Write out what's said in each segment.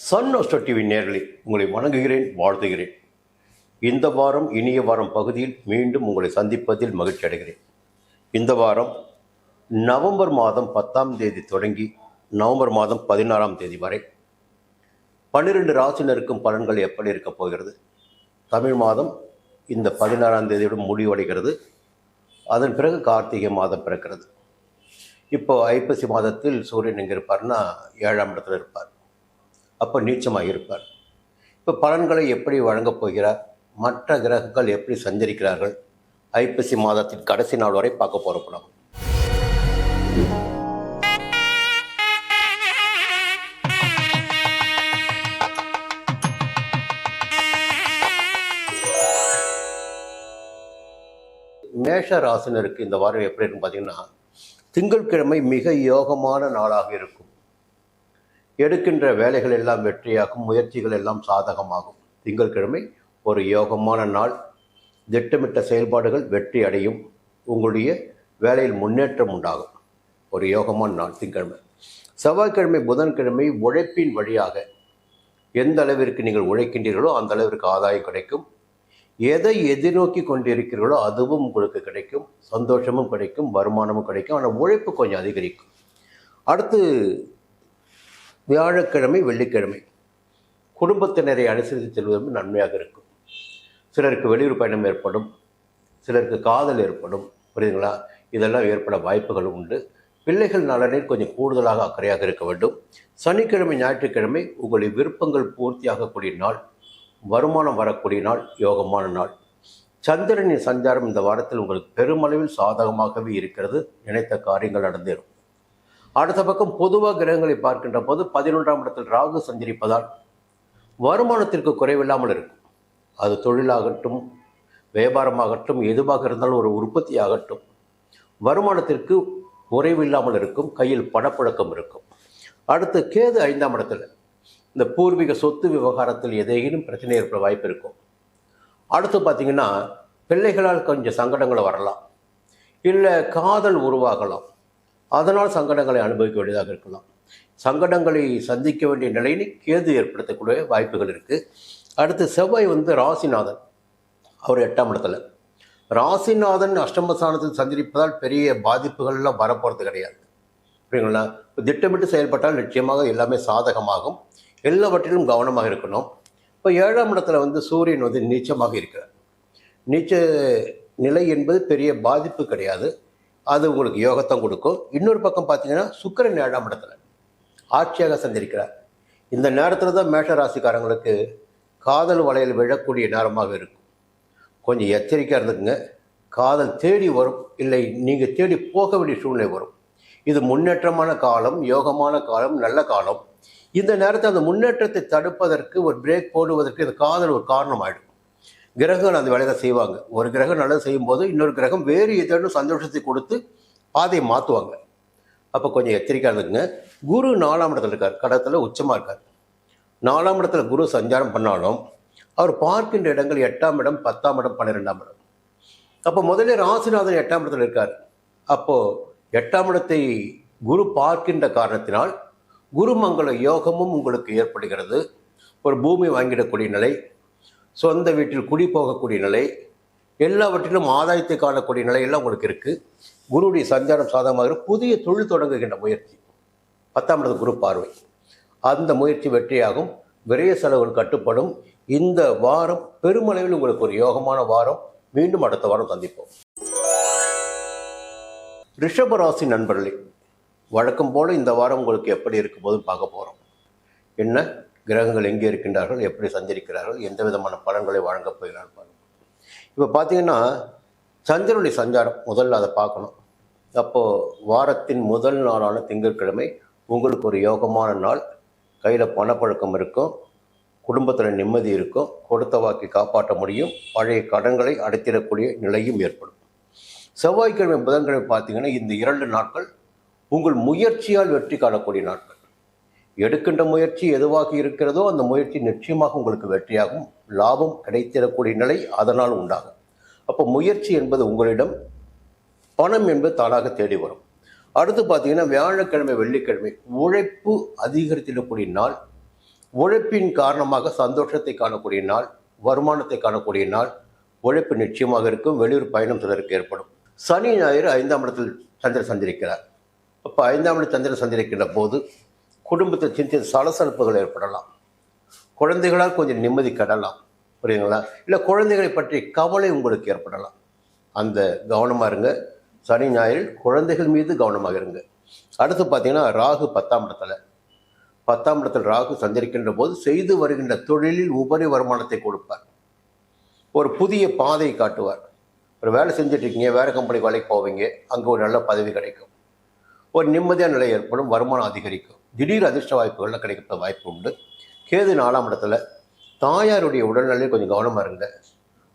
Sun astro TV நேயர்களே, உங்களை வணங்குகிறேன், வாழ்த்துகிறேன். இந்த வாரம் இனிய வாரம் பகுதியில் மீண்டும் உங்களை சந்திப்பதில் மகிழ்ச்சி அடைகிறேன். இந்த வாரம் நவம்பர் மாதம் 10ஆம் தேதி தொடங்கி நவம்பர் மாதம் 16ஆம் தேதி வரை 12 ராசினருக்கும் பலன்கள் எப்படி இருக்கப் போகிறது. தமிழ் மாதம் இந்த 16ஆம் தேதியுடன் முடிவடைகிறது. அதன் பிறகு கார்த்திகை மாதம் பிறக்கிறது. இப்போ ஐப்பசி மாதத்தில் சூரியன் எங்கே இருப்பார்னா 7ஆம் இடத்துல இருப்பார். அப்போ நீச்சமாக இருப்பார். இப்போ பலன்களை எப்படி வழங்கப் போகிறார், மற்ற கிரகங்கள் எப்படி சஞ்சரிக்கிறார்கள், ஐப்பசி மாதத்தின் கடைசி நாள் வரை பார்க்க போகிறோம். மேஷ ராசினருக்கு இந்த வாரம் எப்படி இருக்குன்னு பார்த்தீங்கன்னா, திங்கட்கிழமை மிக யோகமான நாளாக இருக்கும். எடுக்கின்ற வேலைகள் எல்லாம் வெற்றியாகும், முயற்சிகள் எல்லாம் சாதகமாகும். திங்கட்கிழமை ஒரு யோகமான நாள். திட்டமிட்ட செயல்பாடுகள் வெற்றி அடையும். உங்களுடைய வேலையில் முன்னேற்றம் உண்டாகும். ஒரு யோகமான நாள் திங்கட்கிழமை. செவ்வாய்க்கிழமை புதன்கிழமை உழைப்பின் வழியாக எந்த அளவிற்கு நீங்கள் உழைக்கின்றீர்களோ அந்த அளவிற்கு ஆதாயம் கிடைக்கும். எதை எதிர்நோக்கி கொண்டிருக்கிறீர்களோ அதுவும் உங்களுக்கு கிடைக்கும். சந்தோஷமும் கிடைக்கும், வருமானமும் கிடைக்கும். ஆனால் உழைப்பு கொஞ்சம் அதிகரிக்கும். அடுத்து வியாழக்கிழமை வெள்ளிக்கிழமை குடும்பத்தினரை அனுசரித்து செல்வதும் நன்மையாக இருக்கும். சிலருக்கு வெளியூர் பயணம் ஏற்படும், சிலருக்கு காதல் ஏற்படும், புரியுதுங்களா? இதெல்லாம் ஏற்பட வாய்ப்புகள் உண்டு. பிள்ளைகள் நலனில் கொஞ்சம் கூடுதலாக அக்கறையாக இருக்க வேண்டும். சனிக்கிழமை ஞாயிற்றுக்கிழமை உங்களுடைய விருப்பங்கள் பூர்த்தியாகக்கூடிய நாள், வருமானம் வரக்கூடிய நாள், யோகமான நாள். சந்திரனின் சஞ்சாரம் இந்த வாரத்தில் உங்களுக்கு பெருமளவில் சாதகமாகவே இருக்கிறது. நினைத்த காரியங்கள் நடந்தேறும். அடுத்த பக்கம் பொதுவாக கிரகங்களை பார்க்கின்ற போது 11ஆம் இடத்தில் ராகு சஞ்சரிப்பதால் வருமானத்திற்கு குறைவில்லாமல் இருக்கும். அது தொழிலாகட்டும், வியாபாரமாகட்டும், எதுவாக இருந்தாலும் ஒரு உற்பத்தி ஆகட்டும், வருமானத்திற்கு குறைவில்லாமல் இருக்கும். கையில் பணப்புழக்கம் இருக்கும். அடுத்து கேது 5ஆம் இடத்துல இந்த பூர்வீக சொத்து விவகாரத்தில் ஏதேனும் பிரச்சனை ஏற்பட வாய்ப்பு இருக்கும். அடுத்து பார்த்திங்கன்னா, பிள்ளைகளால் கொஞ்சம் சங்கடங்கள் வரலாம், இல்லை காதல் உருவாகலாம். அதனால் சங்கடங்களை அனுபவிக்க வேண்டியதாக இருக்கலாம். சங்கடங்களை சந்திக்க வேண்டிய நிலையினை கேது ஏற்படுத்தக்கூடிய வாய்ப்புகள் இருக்குது. அடுத்து செவ்வாய் ராசிநாதன், அவர் 8ஆம் இடத்துல. ராசிநாதன் அஷ்டமஸ்தானத்தில் சஞ்சரிப்பதால் பெரிய பாதிப்புகள்லாம் வரப்போகிறது கிடையாது. புரியுங்களா? திட்டமிட்டு செயல்பட்டால் நிச்சயமாக எல்லாமே சாதகமாகும். எல்லாவற்றிலும் கவனமாக இருக்கணும். இப்போ 7ஆம் இடத்துல சூரியன் நீச்சமாக இருக்கிறார். நீச்ச நிலை என்பது பெரிய பாதிப்பு கிடையாது. அது உங்களுக்கு யோகத்தான் கொடுக்கும். இன்னொரு பக்கம் பார்த்தீங்கன்னா, சுக்கிரன் 7ஆம் இடத்துல ஆட்சியாக சந்திருக்கிறார். இந்த நேரத்தில் தான் மேஷ ராசிக்காரங்களுக்கு காதல் வலையில் விழக்கூடிய நேரமாக இருக்கும். கொஞ்சம் எச்சரிக்கையாக இருந்துக்குங்க. காதல் தேடி வரும், இல்லை நீங்கள் தேடி போக வேண்டிய சூழ்நிலை வரும். இது முன்னேற்றமான காலம், யோகமான காலம், நல்ல காலம். இந்த நேரத்தில் அந்த முன்னேற்றத்தை தடுப்பதற்கு, ஒரு பிரேக் போடுவதற்கு இந்த காதல் ஒரு காரணம் ஆகிடும். கிரகங்கள் அந்த வேலையை தான் செய்வாங்க. ஒரு கிரகம் நல்லது செய்யும்போது இன்னொரு கிரகம் வேறு ஏதேனும் சந்தோஷத்தை கொடுத்து பாதையை மாற்றுவாங்க. அப்போ கொஞ்சம் எச்சரிக்கையாக இருந்துங்க. குரு 4ஆம் இடத்துல இருக்கார், கடத்தில் உச்சமாக இருக்கார். 4ஆம் இடத்துல குரு சஞ்சாரம் பண்ணாலும் அவர் பார்க்கின்ற இடங்கள் 8ஆம் இடம், 10ஆம் இடம், 12ஆம் இடம். அப்போ முதல்ல ராசிநாதன் 8ஆம் இடத்துல இருக்கார். அப்போது 8ஆம் இடத்தை குரு பார்க்கின்ற காரணத்தினால் குருமங்கள யோகமும் உங்களுக்கு ஏற்படுகிறது. ஒரு பூமி வாங்கிடக்கூடிய நிலை, சொந்த வீட்டில் குடி போகக்கூடிய நிலை, எல்லாவற்றிலும் ஆதாயத்தை காணக்கூடிய நிலையெல்லாம் உங்களுக்கு இருக்குது. குருவுடைய சஞ்சாரம் சாதகமாக புதிய தொழில் தொடங்குகின்ற முயற்சி, 10ஆம் இடத்து குரு பார்வை, அந்த முயற்சி வெற்றியாகும். விரைய செலவுகள் கட்டுப்படும். இந்த வாரம் பெருமளவில் உங்களுக்கு ஒரு யோகமான வாரம். மீண்டும் அடுத்த வாரம் சந்திப்போம். ரிஷபராசி நண்பர்களே, வழக்கம் போல இந்த வாரம் உங்களுக்கு எப்படி இருக்கும் போது பார்க்க போகிறோம். என்ன கிரகங்கள் எங்கே இருக்கின்றார்கள், எப்படி சஞ்சரிக்கிறார்கள், எந்த விதமான பலன்களை வழங்கப் போகிறார்கள். இப்போ பார்த்தீங்கன்னா, சந்திரனுடைய சஞ்சாரம் முதல்ல அதை பார்க்கணும். அப்போது வாரத்தின் முதல் நாளான திங்கட்கிழமை உங்களுக்கு ஒரு யோகமான நாள். கையில் பணப்பழக்கம் இருக்கும், குடும்பத்தில் நிம்மதி இருக்கும், கொடுத்த வாக்கை காப்பாற்ற முடியும், பழைய கடன்களை அடைத்திடக்கூடிய நிலையும் ஏற்படும். செவ்வாய்க்கிழமை புதன்கிழமை பார்த்தீங்கன்னா, இந்த 2 நாட்கள் உங்கள் முயற்சியால் வெற்றி காணக்கூடிய நாட்கள். எடுக்கின்ற முயற்சி எதுவாக இருக்கிறதோ அந்த முயற்சி நிச்சயமாக உங்களுக்கு வெற்றியாகும். லாபம் கிடைத்திடக்கூடிய நிலை அதனால் உண்டாகும். அப்போ முயற்சி என்பது உங்களிடம், பணம் என்பது தானாக தேடி வரும். அடுத்து பார்த்தீங்கன்னா, வியாழக்கிழமை வெள்ளிக்கிழமை உழைப்பு அதிகரித்திடக்கூடிய நாள். உழைப்பின் காரணமாக சந்தோஷத்தை காணக்கூடிய நாள், வருமானத்தை காணக்கூடிய நாள். உழைப்பு நிச்சயமாக இருக்கும். வெளியூர் பயணம் சிலருக்கு ஏற்படும். சனி ஞாயிறு 5ஆம் இடத்தில் சந்திரன் சஞ்சரிக்கிறார். அப்போ 5ஆம் இடத்தில் சந்திரன் சஞ்சரிக்கின்ற போது குடும்பத்தில் சின்ன சின்ன சலசலப்புகள் ஏற்படலாம். குழந்தைகளால் கொஞ்சம் நிம்மதி கடலாம். புரியுதுங்களா? இல்லை குழந்தைகளை பற்றி கவலை உங்களுக்கு ஏற்படலாம். அந்த கவனமாக இருங்க. சனி ஞாயிறில் குழந்தைகள் மீது கவனமாக இருங்க. அடுத்து பார்த்தீங்கன்னா ராகு 10ஆம் இடத்தில் ராகு சஞ்சரிக்கின்ற போது செய்து வருகின்ற தொழிலில் உபரி வருமானத்தை கொடுப்பார். ஒரு புதிய பாதையை காட்டுவார். ஒரு வேலை செஞ்சுட்டு இருக்கீங்க, வேறு கம்பெனி வேலைக்கு போவீங்க, அங்கே ஒரு நல்ல பதவி கிடைக்கும். ஒரு நிம்மதியான நிலை ஏற்படும். வருமானம் அதிகரிக்கும். திடீர் அதிர்ஷ்ட வாய்ப்புகள்லாம் கிடைக்கிற வாய்ப்பு உண்டு. கேது 4ஆம் இடத்துல தாயாருடைய உடல்நிலையில் கொஞ்சம் கவனமாக இருங்க.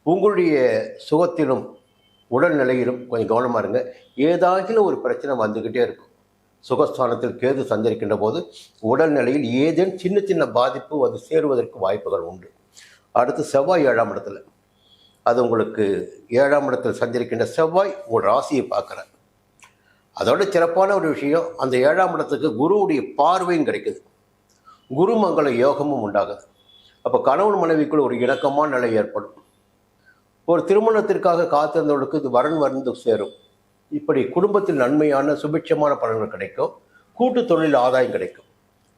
உங்களுடைய சுகத்திலும் உடல்நிலையிலும் கொஞ்சம் கவனமாக இருங்க. ஏதாகிலும் ஒரு பிரச்சனை வந்துக்கிட்டே இருக்கும். சுகஸ்தானத்தில் கேது சஞ்சரிக்கின்ற போது உடல்நிலையில் ஏதேனும் சின்ன சின்ன பாதிப்பு அது சேருவதற்கு வாய்ப்புகள் உண்டு. அடுத்து செவ்வாய் 7ஆம் இடத்துல, அது உங்களுக்கு 7ஆம் இடத்தில் சஞ்சரிக்கின்ற செவ்வாய் உங்கள் ராசியை பார்க்குறார். அதோட சிறப்பான ஒரு விஷயம், அந்த 7ஆம் இடத்துக்கு குருவுடைய பார்வையும் கிடைக்குது. குருமங்கள யோகமும் உண்டாகுது. அப்போ கணவன் மனைவிக்குள் ஒரு இணக்கமான நிலை ஏற்படும். ஒரு திருமணத்திற்காக காத்திருந்தவர்களுக்கு இது வரன் வந்து சேரும். இப்படி குடும்பத்தில் நன்மையான சுபிட்சமான பலன்கள் கிடைக்கும். கூட்டு தொழில் ஆதாயம் கிடைக்கும்.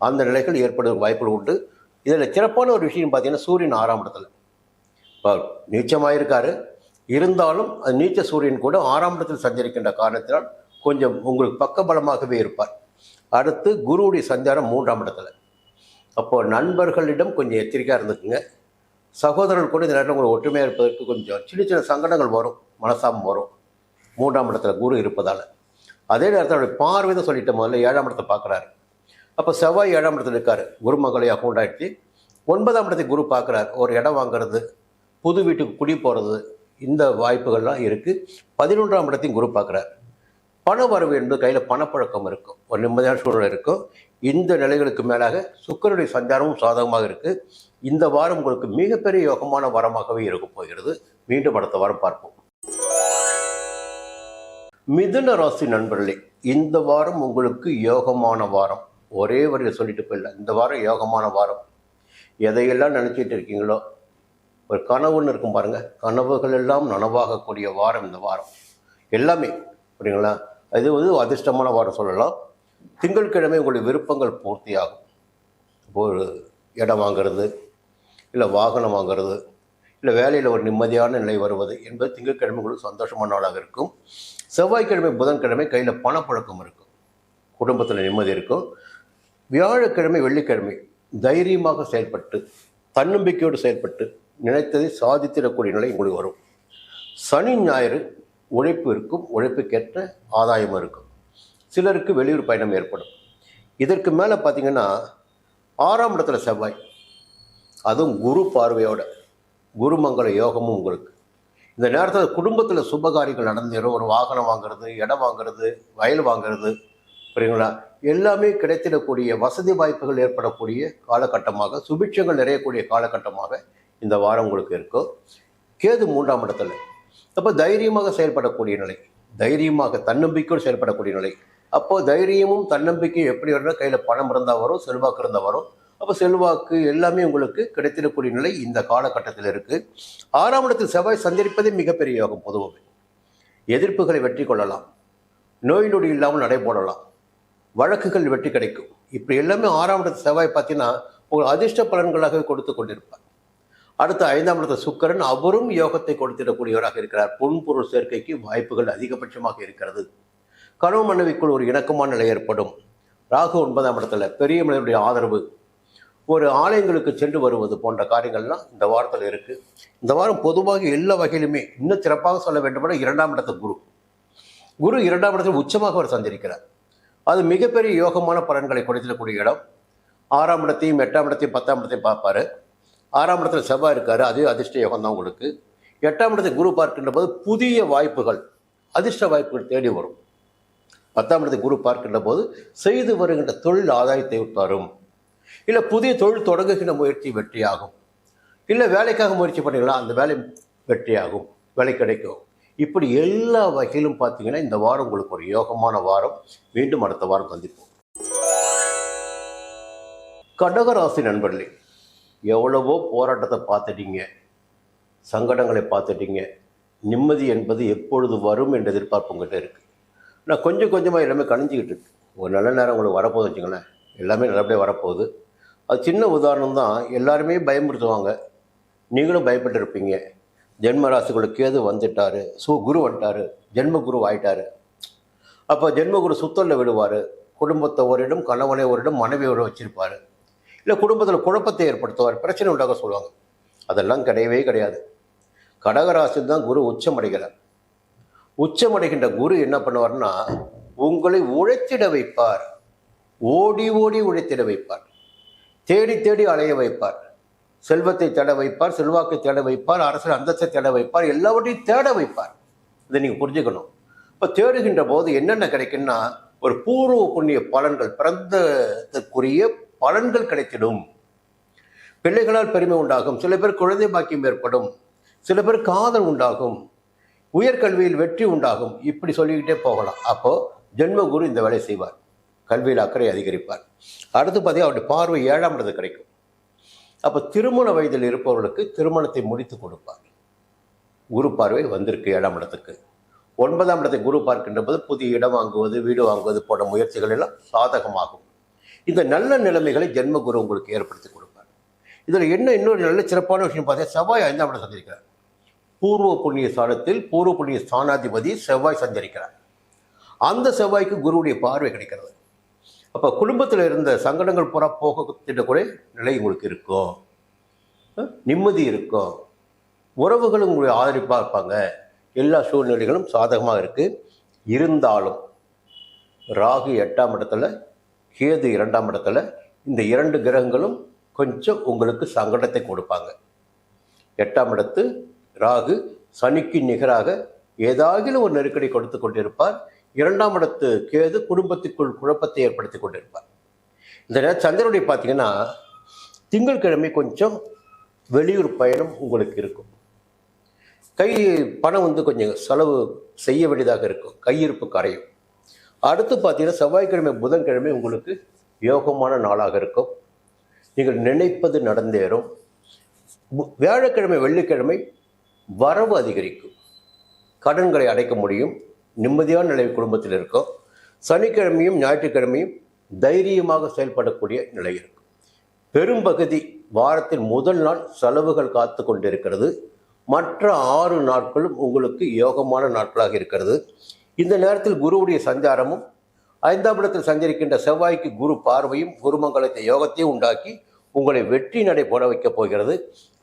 அந்த நிலைகள் ஏற்படுவதற்கு வாய்ப்புகள் உண்டு. இதில் சிறப்பான ஒரு விஷயம் பார்த்தீங்கன்னா, சூரியன் 6ஆம் இடத்துல இப்போ நீச்சமாயிருக்காரு. இருந்தாலும் அது நீச்ச சூரியன் கூட 6ஆம் இடத்தில் சஞ்சரிக்கின்ற காரணத்தினால் கொஞ்சம் உங்களுக்கு பக்கபலமாகவே இருப்பார். அடுத்து குருவுடைய சஞ்சாரம் 3ஆம் இடத்துல. அப்போது நண்பர்களிடம் கொஞ்சம் எச்சரிக்கையாக இருந்துக்குங்க. சகோதரர்கள் கூட இந்த நேரத்தில் உங்களுக்கு ஒற்றுமையாக இருப்பதற்கு கொஞ்சம் சின்ன சின்ன சங்கடங்கள் வரும், மனசாபம் வரும். 3ஆம் இடத்துல குரு இருப்பதால். அதே நேரத்தில் அவருடைய பார்வை தான் சொல்லிட்ட முதல்ல 7ஆம் இடத்தை பார்க்குறாரு. அப்போ செவ்வாய் 7ஆம் இடத்துல இருக்கார். குருமங்களையாக உண்டாயிடுச்சு. 9ஆம் இடத்தை குரு பார்க்குறாரு. ஒரு இடம் வாங்கிறது, புது வீட்டுக்கு குடி போகிறது, இந்த வாய்ப்புகள்லாம் இருக்குது. 11ஆம் இடத்தையும் குரு பார்க்குறாரு. பண வரவு என்பது கையில் பணப்பழக்கம் இருக்கும். ஒரு நிம்மதியான சூழ்நிலை இருக்கும். இந்த நிலைகளுக்கு மேலாக சுக்கிரனுடைய சஞ்சாரமும் சாதகமாக இருக்குது. இந்த வாரம் உங்களுக்கு மிகப்பெரிய யோகமான வாரமாகவே இருக்க போகிறது. மீண்டும் அடுத்த வாரம் பார்ப்போம். மிதுன ராசி நண்பர்களே, இந்த வாரம் உங்களுக்கு யோகமான வாரம். ஒரே வரியில் சொல்லிட்டு போயிடலாம், இந்த வாரம் யோகமான வாரம். எதையெல்லாம் நினச்சிட்டு இருக்கீங்களோ, ஒரு கனவுன்னு இருக்கும் பாருங்க, கனவுகள் எல்லாம் நனவாகக்கூடிய வாரம் இந்த வாரம். எல்லாமே புரியுங்களா? இது அதிர்ஷ்டமான வாரம் சொல்லலாம். திங்கட்கிழமை உங்களுடைய விருப்பங்கள் பூர்த்தியாகும். ஒரு இடம் வாங்கிறது, இல்லை வாகனம் வாங்கிறது, இல்லை வேலையில் ஒரு நிம்மதியான நிலை வருவது என்பது திங்கட்கிழமை உங்களுக்கு சந்தோஷமான நாளாக இருக்கும். செவ்வாய்க்கிழமை புதன்கிழமை கையில் பணப்பழக்கம் இருக்கும், குடும்பத்தில் நிம்மதி இருக்கும். வியாழக்கிழமை வெள்ளிக்கிழமை தைரியமாக செயல்பட்டு தன்னம்பிக்கையோடு செயல்பட்டு நினைத்ததை சாதித்திடக்கூடிய நிலை உங்களுக்கு வரும். சனி ஞாயிறு உழைப்பு இருக்கும், உழைப்புக்கேற்ற ஆதாயம் இருக்கும். சிலருக்கு வெளியூர் பயணம் ஏற்படும். இதற்கு மேலே பார்த்தீங்கன்னா 6ஆம் இடத்துல செவ்வாய், அதுவும் குரு பார்வையோட குருமங்கள யோகமும் உங்களுக்கு. இந்த நேரத்தில் குடும்பத்தில் சுபகாரியங்கள் நடந்துடும். ஒரு வாகனம் வாங்கிறது, இடம் வாங்கிறது, வயல் வாங்கிறது, புரியுங்களா? எல்லாமே கிடைத்திடக்கூடிய வசதி வாய்ப்புகள் ஏற்படக்கூடிய காலகட்டமாக, சுபிட்சங்கள் நிறையக்கூடிய காலகட்டமாக இந்த வாரம் உங்களுக்கு இருக்கும். கேது 3ஆம் இடத்துல, அப்போ தைரியமாக செயல்படக்கூடிய நிலை, தைரியமாக தன்னம்பிக்கையோடு செயல்படக்கூடிய நிலை. அப்போது தைரியமும் தன்னம்பிக்கையும் எப்படி வரணும்? கையில் பணம் இருந்தால் வரும், செல்வாக்கு இருந்தால் வரும். அப்போ செல்வாக்கு எல்லாமே உங்களுக்கு கிடைத்திடக்கூடிய நிலை இந்த காலகட்டத்தில் இருக்குது. 6ஆம் இடத்தில் செவ்வாய் சஞ்சரிப்பதே மிகப்பெரிய யோகம். பொதுவாக எதிர்ப்புகளை வெற்றி கொள்ளலாம், நோய் நொடி இல்லாமல் நடைபோடலாம், வழக்குகள் வெற்றி கிடைக்கும். இப்படி எல்லாமே 6ஆம் இடத்தில் செவ்வாய் பார்த்தீங்கன்னா உங்கள் அதிர்ஷ்ட பலன்களாகவே கொடுத்து கொண்டிருப்பார். அடுத்து 5ஆம் இடத்தில் சுக்கிரன், அவரும் யோகத்தை கொடுத்திடக்கூடியவராக இருக்கிறார். பொன்பொருள் சேர்க்கைக்கு வாய்ப்புகள் அதிகபட்சமாக இருக்கிறது. கணவன் மனைவிக்குள் ஒரு இணக்கமான நிலை ஏற்படும். ராகு 9ஆம் இடத்துல, பெரிய மனிதனுடைய ஆதரவு, ஒரு ஆலயங்களுக்கு சென்று வருவது போன்ற காரியங்கள்லாம் இந்த வாரத்தில் இருக்குது. இந்த வாரம் பொதுவாக எல்லா வகையிலுமே இன்னும் சிறப்பாக சொல்ல வேண்டுமென 2ஆம் இடத்து குரு 2ஆம் இடத்தில் உச்சமாக அவர் சஞ்சரிக்கிறார். அது மிகப்பெரிய யோகமான பலன்களை கொடுத்திடக்கூடிய இடம். 6ஆம் இடத்தையும் 8ஆம் இடத்தையும் 10ஆம் இடத்தையும் பார்ப்பார். 6ஆம் இடத்துல செவ்வாய் இருக்கார், அது அதிர்ஷ்ட யோகம் தான் உங்களுக்கு. 8ஆம் இடத்தை குரு பார்க்கின்ற போது புதிய வாய்ப்புகள், அதிர்ஷ்ட வாய்ப்புகள் தேடி வரும். 10ஆம் இடத்தை குரு பார்க்கின்ற போது செய்து வருகின்ற தொழில் ஆதாயத்தை தரும். இல்லை புதிய தொழில் தொடங்குகின்ற முயற்சி வெற்றியாகும். இல்லை வேலைக்காக முயற்சி பண்ணிங்களா, அந்த வேலை வெற்றியாகும், வேலை கிடைக்கும். இப்படி எல்லா வகையிலும் பார்த்தீங்கன்னா இந்த வாரம் உங்களுக்கு ஒரு யோகமான வாரம். மீண்டும் அடுத்த வாரம் சந்திப்போம். கடகராசி நண்பர்களே, எவ்வளவோ போராட்டத்தை பார்த்துட்டீங்க, சங்கடங்களை பார்த்துட்டீங்க. நிம்மதி என்பது எப்பொழுது வரும் என்ற எதிர்பார்ப்பு உங்கள்கிட்ட இருக்குது. நான் கொஞ்சம் கொஞ்சமாக எல்லாமே கணிஞ்சிக்கிட்டு இருக்கு. ஒரு நல்ல நேரம் உங்களுக்கு வரப்போகுது வச்சுங்களேன், எல்லாமே நல்லபடியாக வரப்போகுது. அது சின்ன உதாரணம் தான். எல்லாருமே பயமுறுத்துவாங்க, நீங்களும் பயப்பட்டு இருப்பீங்க. ஜென்ம ராசிக்குள்ள கேது வந்துட்டார், குரு வந்துட்டார், ஜென்ம குரு ஆயிட்டார். அப்போ ஜென்மகுரு சுத்தலில் விடுவார். குடும்பத்தை ஓரிடம், கணவனை ஓரிடம், மனைவியோட வச்சிருப்பார். இல்லை குடும்பத்தில் குழப்பத்தை ஏற்படுத்துவார், பிரச்சனை உண்டாக சொல்லுவாங்க. அதெல்லாம் கிடையவே கிடையாது. கடகராசியில் தான் குரு உச்சமடைகிறார். உச்சமடைகின்ற குரு என்ன பண்ணுவார்னா, உங்களை உழைத்திட வைப்பார். ஓடி ஓடி உழைத்திட வைப்பார். தேடி தேடி அலைய வைப்பார். செல்வத்தை தேட வைப்பார், செல்வாக்கை தேட வைப்பார், அரசியல் அந்தஸ்தை தேட வைப்பார், எல்லாவற்றையும் தேட வைப்பார். இதை நீங்கள் புரிஞ்சுக்கணும். இப்போ தேடுகின்ற போது என்னென்ன கிடைக்குன்னா, ஒரு பூர்வ புண்ணிய பலன்கள், பிறந்ததற்குரிய பலன்கள் கிடைத்திடும். பிள்ளைகளால் பெருமை உண்டாகும், சில பேர் குழந்தை பாக்கியம் ஏற்படும், சில பேர் காதல் உண்டாகும், உயர்கல்வியில் வெற்றி உண்டாகும், இப்படி சொல்லிக்கிட்டே போகலாம். அப்போ ஜென்மகுரு இந்த வேலை செய்வார், கல்வியில் அக்கறை அதிகரிப்பார். அடுத்து பார்த்தீங்கன்னா அவருடைய பார்வை 7ஆம் இடத்து கிடைக்கும். அப்போ திருமண வயதில் இருப்பவர்களுக்கு திருமணத்தை முடித்து கொடுப்பார். குரு பார்வை வந்திருக்கு 7ஆம் இடத்துக்கு. 9ஆம் இடத்தை குரு பார்க்கின்ற போது புதிய இடம் வாங்குவது, வீடு வாங்குவது போன்ற முயற்சிகள் எல்லாம் சாதகமாகும். இந்த நல்ல நிலைமைகளை ஜென்மகுரு உங்களுக்கு ஏற்படுத்தி கொடுப்பார். இதில் என்ன இன்னொரு நல்ல சிறப்பான விஷயம் பார்த்தீங்கன்னா, செவ்வாய் 5ஆம் இடம் சந்திக்கிறார். பூர்வ புண்ணிய ஸ்தானத்தில் பூர்வ புண்ணிய ஸ்தானாதிபதி செவ்வாய் சஞ்சரிக்கிறார். அந்த செவ்வாய்க்கு குருவுடைய பார்வை கிடைக்கிறது. அப்போ குடும்பத்தில் இருந்த சங்கடங்கள் பூரா போகக்கூடிய நிலை உங்களுக்கு இருக்கும், நிம்மதி இருக்கும், உறவுகளும் உங்களுடைய ஆதரிப்பாக இருப்பாங்க. எல்லா சூழ்நிலைகளும் சாதகமாக இருக்குது. இருந்தாலும் ராகு 8ஆம் இடத்துல, கேது 2ஆம் இடத்துல, இந்த 2 கிரகங்களும் கொஞ்சம் உங்களுக்கு சங்கடத்தை கொடுப்பாங்க. 8ஆம் இடத்து ராகு சனிக்கு நிகராக ஏதாகிலும் ஒரு நெருக்கடி கொடுத்து கொண்டிருப்பார். 2ஆம் இடத்து கேது குடும்பத்திற்குள் குழப்பத்தை ஏற்படுத்தி கொண்டிருப்பார். இந்த நேரம் சந்திரனுடைய பார்த்தீங்கன்னா, திங்கட்கிழமை கொஞ்சம் வெளியூர் பயணம் உங்களுக்கு இருக்கும். கை பணம் கொஞ்சம் செலவு செய்ய வேண்டியதாக இருக்கும், கையிருப்பு கரையும். அடுத்து பார்த்தீங்கன்னா செவ்வாய்க்கிழமை புதன்கிழமை உங்களுக்கு யோகமான நாளாக இருக்கும். நீங்கள் நினைப்பது நடந்தேறும். வியாழக்கிழமை வெள்ளிக்கிழமை வரவு அதிகரிக்கும், கடன்களை அடைக்க முடியும், நிம்மதியான நிலை குடும்பத்தில் இருக்கும். சனிக்கிழமையும் ஞாயிற்றுக்கிழமையும் தைரியமாக செயல்படக்கூடிய நிலை இருக்கும். பெரும்பகுதி வாரத்தின் முதல் நாள் செலவுகள் காத்து கொண்டிருக்கிறது. மற்ற 6 நாட்களும் உங்களுக்கு யோகமான நாட்களாக இருக்கிறது. இந்த நேரத்தில் குருவுடைய சஞ்சாரமும் 5ஆம் இடத்தில் சஞ்சரிக்கின்ற செவ்வாய்க்கு குரு பார்வையும் குருமங்கலத்தை யோகத்தையும் உண்டாக்கி உங்களை வெற்றி நடை போட வைக்கப் போகிறது.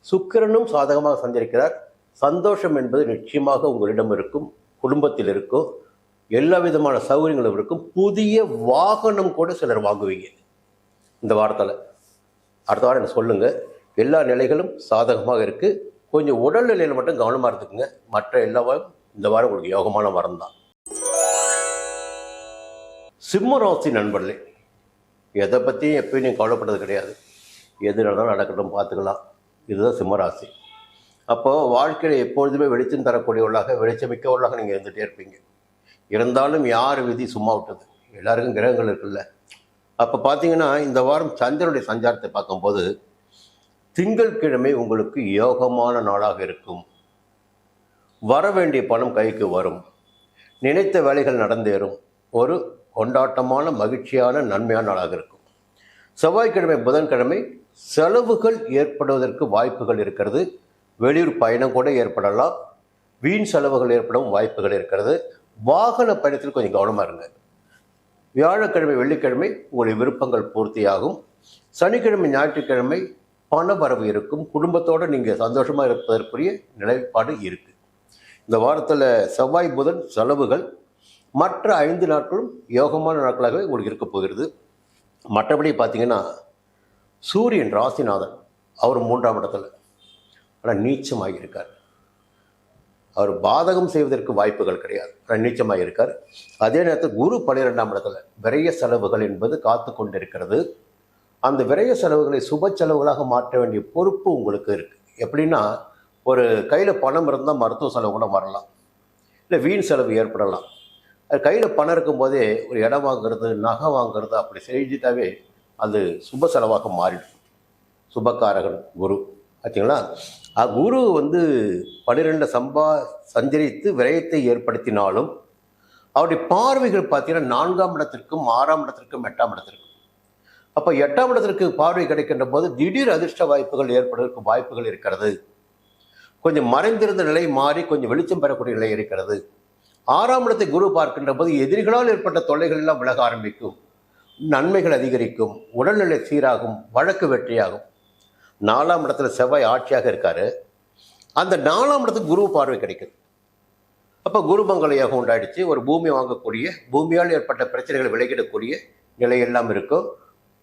சுக்கிரனும் சாதகமாக சஞ்சரிக்கிறார். சந்தோஷம் என்பது நிச்சயமாக உங்களிடம் இருக்கும், குடும்பத்தில் இருக்கும், எல்லா விதமான சௌகரியங்களும் இருக்கும். புதிய வாகனம் கூட சிலர் வாங்குவீங்க இந்த வாரத்தில். அடுத்த வாரம் எனக்கு சொல்லுங்கள். எல்லா நிலைகளும் சாதகமாக இருக்குது. கொஞ்சம் உடல் நிலையில் மட்டும் கவனமாக இருந்துக்குங்க. மற்ற எல்லா வாரம் இந்த வாரம் உங்களுக்கு யோகமான வாரம் தான். சிம்ம ராசி நண்பர்களே, எதை பற்றியும் எப்பயும் நீங்கள் கவலைப்பட்டது கிடையாது. எது நடந்தாலும் நடக்கட்டும், பார்த்துக்கலாம். இதுதான் சிம்மராசி. அப்போது வாழ்க்கையில் எப்பொழுதுமே வெளிச்சம் தரக்கூடியவர்களாக, வெளிச்சமிக்கவர்களாக நீங்கள் இருந்துகிட்டே இருப்பீங்க. இருந்தாலும் யார் விதி சும்மா விட்டது, எல்லாருக்கும் கிரகங்கள் இருக்குல்ல. அப்போ பார்த்தீங்கன்னா இந்த வாரம் சந்திரனுடைய சஞ்சாரத்தை பார்க்கும்போது திங்கட்கிழமை உங்களுக்கு யோகமான நாளாக இருக்கும். வர வேண்டிய பணம் கைக்கு வரும். நினைத்த வேலைகள் நடந்தேறும். ஒரு கொண்டாட்டமான மகிழ்ச்சியான நன்மையான நாளாக இருக்கும். செவ்வாய்க்கிழமை புதன்கிழமை செலவுகள் ஏற்படுவதற்கு வாய்ப்புகள் இருக்கிறது. வெளியூர் பயணம் கூட ஏற்படலாம். வீண் செலவுகள் ஏற்படவும் வாய்ப்புகள் இருக்கிறது. வாகன பயணத்தில் கொஞ்சம் கவனமாக இருங்க. வியாழக்கிழமை வெள்ளிக்கிழமை உங்களுடைய விருப்பங்கள் பூர்த்தியாகும். சனிக்கிழமை ஞாயிற்றுக்கிழமை பண வரவு இருக்கும். குடும்பத்தோடு நீங்கள் சந்தோஷமாக இருப்பதற்குரிய நிலைப்பாடு இருக்குது. இந்த வாரத்தில் செவ்வாய் புதன் செலவுகள், மற்ற 5 நாட்களும் யோகமான நாட்களாகவே உங்களுக்கு இருக்க போகிறது. மற்றபடி பார்த்தீங்கன்னா சூரியன் ராசிநாதன் அவர் 3ஆம் இடத்துல, ஆனால் நீச்சமாக இருக்கார். அவர் பாதகம் செய்வதற்கு வாய்ப்புகள் கிடையாது, ஆனால் நீச்சமாக இருக்கார். அதே நேரத்தில் குரு 12ஆம் இடத்துல, விரைய செலவுகள் என்பது காத்து கொண்டிருக்கிறது. அந்த விரைய செலவுகளை சுப செலவுகளாக மாற்ற வேண்டிய பொறுப்பு உங்களுக்கு இருக்குது. எப்படின்னா, ஒரு கையில் பணம் இருந்தால் மருத்துவ செலவு கூட வரலாம், இல்லை வீண் செலவு ஏற்படலாம். அது கையில் பணம் இருக்கும்போதே ஒரு இடம் வாங்குறது, நகை வாங்குறது அப்படி செஞ்சுட்டாவே அது சுப செலவாக மாறிடும். சுபகாரகன் குரு பார்த்தீங்களா. குரு வந்து 12 சஞ்சரித்து விரயத்தை ஏற்படுத்தினாலும் அவருடைய பார்வைகள் பார்த்தீங்கன்னா 4ஆம் இடத்திற்கும் 6ஆம் இடத்திற்கும் 8ஆம் இடத்திற்கும். அப்போ 8ஆம் இடத்திற்கு பார்வை கிடைக்கின்ற போது திடீர் அதிர்ஷ்ட வாய்ப்புகள் ஏற்படுவதற்கு வாய்ப்புகள் இருக்கிறது. கொஞ்சம் மறைந்திருந்த நிலை மாறி கொஞ்சம் வெளிச்சம் பெறக்கூடிய நிலை இருக்கிறது. 6ஆம் இடத்தை குரு பார்க்கின்ற போது எதிரிகளால் ஏற்பட்ட தொல்லைகள் எல்லாம் விலக ஆரம்பிக்கும், நன்மைகள் அதிகரிக்கும், உடல்நிலை சீராகும், வழக்கு வெற்றியாகும். 4ஆம் இடத்துல செவ்வாய் ஆட்சியாக இருக்காரு. அந்த 4ஆம் இடத்துக்கு குரு பார்வை கிடைக்குது. அப்போ குருமங்கள யோகம் உண்டாயிடுச்சு. ஒரு பூமி வாங்கக்கூடிய, பூமியால் ஏற்பட்ட பிரச்சனைகளை விலகிடக்கூடிய நிலை எல்லாம் இருக்கும்.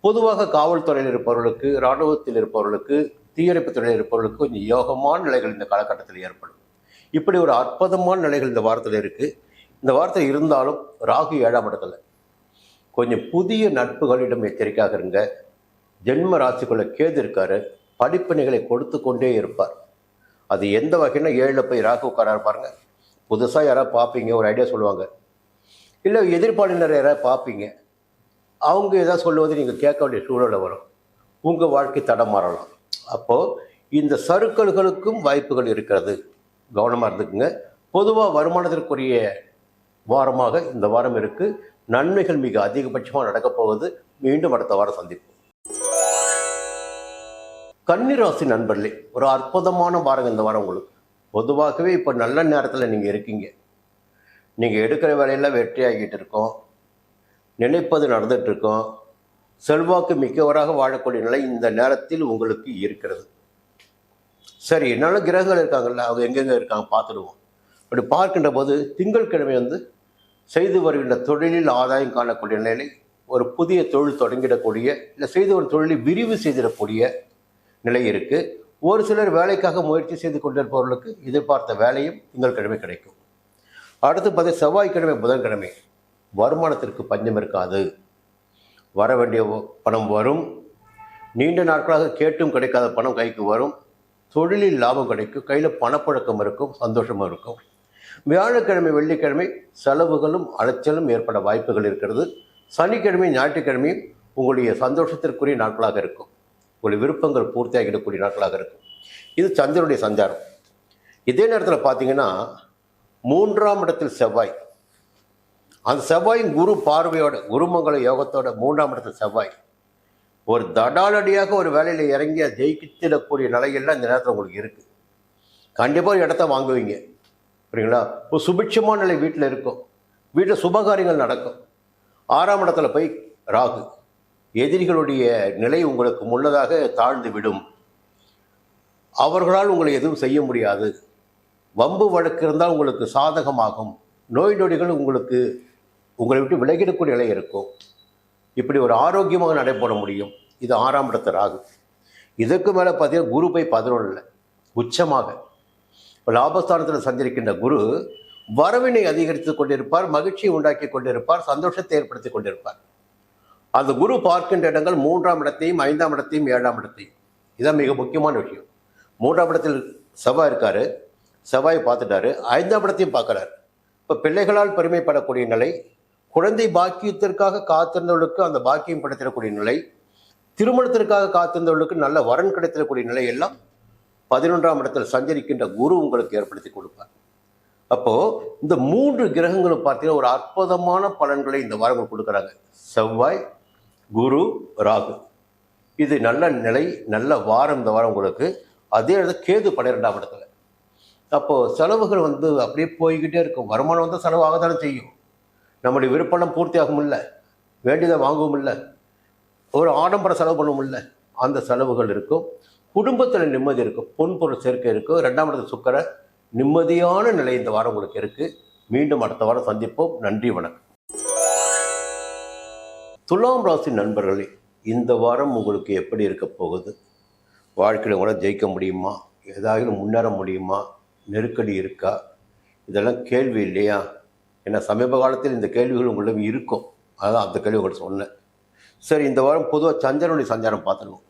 பொதுவாக காவல்துறையில் இருப்பவர்களுக்கு, இராணுவத்தில் இருப்பவர்களுக்கு, தீயணைப்பு துறையில் இருப்பவர்களுக்கு கொஞ்சம் யோகமான நிலைகள் இந்த காலகட்டத்தில் ஏற்படும். இப்படி ஒரு அற்புதமான நிலைகள் இந்த வாரத்தில் இருக்குது. இந்த வாரத்தில் இருந்தாலும் ராகு 7ஆம் இடத்துல. கொஞ்சம் புதிய நட்புகளிடம் எச்சரிக்கையாக இருங்க. ஜென்ம ராசிக்குள்ள கேது இருக்காரு. படிப்பினைகளை கொடுத்து கொண்டே இருப்பார். அது எந்த வகைன்னா 7ல் போய் ராகு உட்காராரு பாருங்க. புதுசாக யாராவது பார்ப்பீங்க, ஒரு ஐடியா சொல்லுவாங்க, இல்லை எதிர்பாலினர் யாராவது பார்ப்பீங்க, அவங்க எதாவது சொல்லுவது நீங்கள் கேட்க வேண்டிய சூழலை வரும். உங்கள் வாழ்க்கை தடம் மாறலாம். அப்போது இந்த சறுக்கல்களுக்கும் வாய்ப்புகள் இருக்கிறது. கவனமாக இருந்துக்குங்க. பொதுவாக வருமானத்திற்குரிய வாரமாக இந்த வாரம் இருக்குது. நன்மைகள் மிக அதிகபட்சமாக நடக்கப் போவது. மீண்டும் அடுத்த வாரம் சந்திப்போம். கன்னிராசி நண்பர்களே, ஒரு அற்புதமான வாரம் இந்த வாரம் உங்களுக்கு. பொதுவாகவே இப்போ நல்ல நேரத்தில் நீங்கள் இருக்கீங்க. நீங்கள் எடுக்கிற வேலையெல்லாம் வெற்றியாகிட்டு இருக்கோம், நினைப்பது நடந்துட்டு இருக்கோம். செல்வாக்கு மிக்கவராக வாழக்கூடிய நிலை இந்த நேரத்தில் உங்களுக்கு இருக்கிறது. சரி, என்னால் கிரகங்கள் இருக்காங்கல்ல, அவங்க எங்கெங்கே இருக்காங்க பார்த்துடுவோம். அப்படி பார்க்கின்ற போது திங்கட்கிழமை செய்து வருகின்ற தொழிலில் ஆதாயம் காணக்கூடிய நிலை, ஒரு புதிய தொழில் தொடங்கிடக்கூடிய, இல்லை செய்து ஒரு தொழிலை விரிவு செய்திடக்கூடிய நிலை இருக்குது. ஒரு சிலர் வேலைக்காக முயற்சி செய்து கொண்டிருப்பவர்களுக்கு எதிர்பார்த்த வேலையும் திங்கட்கிழமை கிடைக்கும். அடுத்து பார்த்தீங்கன்னா செவ்வாய்க்கிழமை, புதன்கிழமை வருமானத்திற்கு பஞ்சம் இருக்காது. வர வேண்டிய பணம் வரும். நீண்ட நாட்களாக கேட்டும் கிடைக்காத பணம் கைக்கு வரும். தொழிலில் லாபம் கிடைக்கும். கையில் பணப்புழக்கம் இருக்கும், சந்தோஷமும் இருக்கும். வியாழக்கிழமை, வெள்ளிக்கிழமை செலவுகளும் அலைச்சலும் ஏற்பட வாய்ப்புகள் இருக்கிறது. சனிக்கிழமை, ஞாயிற்றுக்கிழமையும் உங்களுடைய சந்தோஷத்திற்குரிய நாட்களாக இருக்கும். உங்களுடைய விருப்பங்கள் பூர்த்தியாகிடக்கூடிய நாட்களாக இருக்கும். இது சந்திரனுடைய சஞ்சாரம். இதே நேரத்தில் பார்த்தீங்கன்னா 3ஆம் இடத்தில் செவ்வாய். அந்த செவ்வாயும் குரு பார்வையோட, குருமங்கள யோகத்தோட 3ஆம் இடத்தில் செவ்வாய் ஒரு தடாலடியாக ஒரு வேலையில் இறங்கி ஜெயிக்கிடக்கூடிய நிலையெல்லாம் இந்த நேரத்தில் உங்களுக்கு இருக்குது. கண்டிப்பாக ஒரு இடத்த வாங்குவீங்க. புரியுங்களா. ஒரு சுபிட்சமான நிலை வீட்டில் இருக்கும். வீட்டில் சுபகாரியங்கள் நடக்கும். 6ஆம் இடத்துல போய் ராகு. எதிரிகளுடைய நிலை உங்களுக்கு முன்னதாக தாழ்ந்து விடும். அவர்களால் உங்களை எதுவும் செய்ய முடியாது. வம்பு வழக்கு இருந்தால் உங்களுக்கு சாதகமாகும். நோய் நொடிகள் உங்களை விட்டு விலகிடக்கூடிய நிலை இருக்கும். இப்படி ஒரு ஆரோக்கியமாக நடைபெற முடியும். இது 6ஆம் இடத்து ராகு. இதற்கு மேலே பார்த்தீங்கன்னா குரு போய் 11ல் உச்சமாக இப்போ லாபஸ்தானத்தில் சஞ்சரிக்கின்ற குரு வரவினை அதிகரித்து கொண்டிருப்பார், மகிழ்ச்சியை உண்டாக்கி கொண்டிருப்பார், சந்தோஷத்தை ஏற்படுத்தி கொண்டிருப்பார். அந்த குரு பார்க்கின்ற இடங்கள் 3ஆம் இடத்தையும் 5ஆம் இடத்தையும் 7ஆம் இடத்தையும். இதுதான் மிக முக்கியமான விஷயம். 3ஆம் இடத்தில் செவ்வாய் இருக்காரு, செவ்வாய் பார்த்துட்டாரு, 5ஆம் இடத்தையும் பார்க்குறாரு. இப்போ பிள்ளைகளால் பெருமைப்படக்கூடிய நிலை, குழந்தை பாக்கியத்திற்காக காத்திருந்தவர்களுக்கு அந்த பாக்கியம் படுத்திடக்கூடிய நிலை, திருமணத்திற்காக காத்திருந்தவர்களுக்கு நல்ல வரன் கிடைத்திடக்கூடிய நிலை எல்லாம் 11ஆம் இடத்தில் சஞ்சரிக்கின்ற குரு உங்களுக்கு ஏற்படுத்தி கொடுப்பார். அப்போது இந்த 3 கிரகங்களும் பார்த்தீங்கன்னா ஒரு அற்புதமான பலன்களை இந்த வாரம் கொடுக்குறாங்க. செவ்வாய், குரு, ராகு. இது நல்ல நிலை, நல்ல வாரம் இந்த வாரம் உங்களுக்கு. அதே இடத்துல கேது 12ஆம் இடத்துல. அப்போது செலவுகள் அப்படியே போய்கிட்டே இருக்கும். வருமானம் வந்தால் செலவாக தானே செய்யும். நம்முடைய விருப்பம் பூர்த்தியாகவும் இல்லை, வேண்டியதை வாங்கவும் இல்லை, ஒரு ஆடம்பர செலவு பண்ணவும் இல்லை. அந்த செலவுகள் இருக்கும். குடும்பத்தில் நிம்மதி இருக்கும். பொன்பொருள் சேர்க்கை இருக்கும். 2ஆம் இடத்துல சுக்கிர. நிம்மதியான நிலை இந்த வாரம் உங்களுக்கு இருக்குது. மீண்டும் அடுத்த வாரம் சந்திப்போம். நன்றி, வணக்கம். துலாம் ராசி நண்பர்களே, இந்த வாரம் உங்களுக்கு எப்படி இருக்க போகுது? வாழ்க்கையில் கூட ஜெயிக்க முடியுமா? ஏதாவது முன்னேற முடியுமா? நெருக்கடி இருக்கா? இதெல்லாம் கேள்வி இல்லையா? ஏன்னா சமீப காலத்தில் இந்த கேள்விகள் உங்களிடம் இருக்கும். அதான் அந்த கேள்வி உங்கள்கிட்ட சொன்னேன். சரி, இந்த வாரம் பொதுவாக சந்திரனுடைய சஞ்சாரம் பார்த்துருவோம்.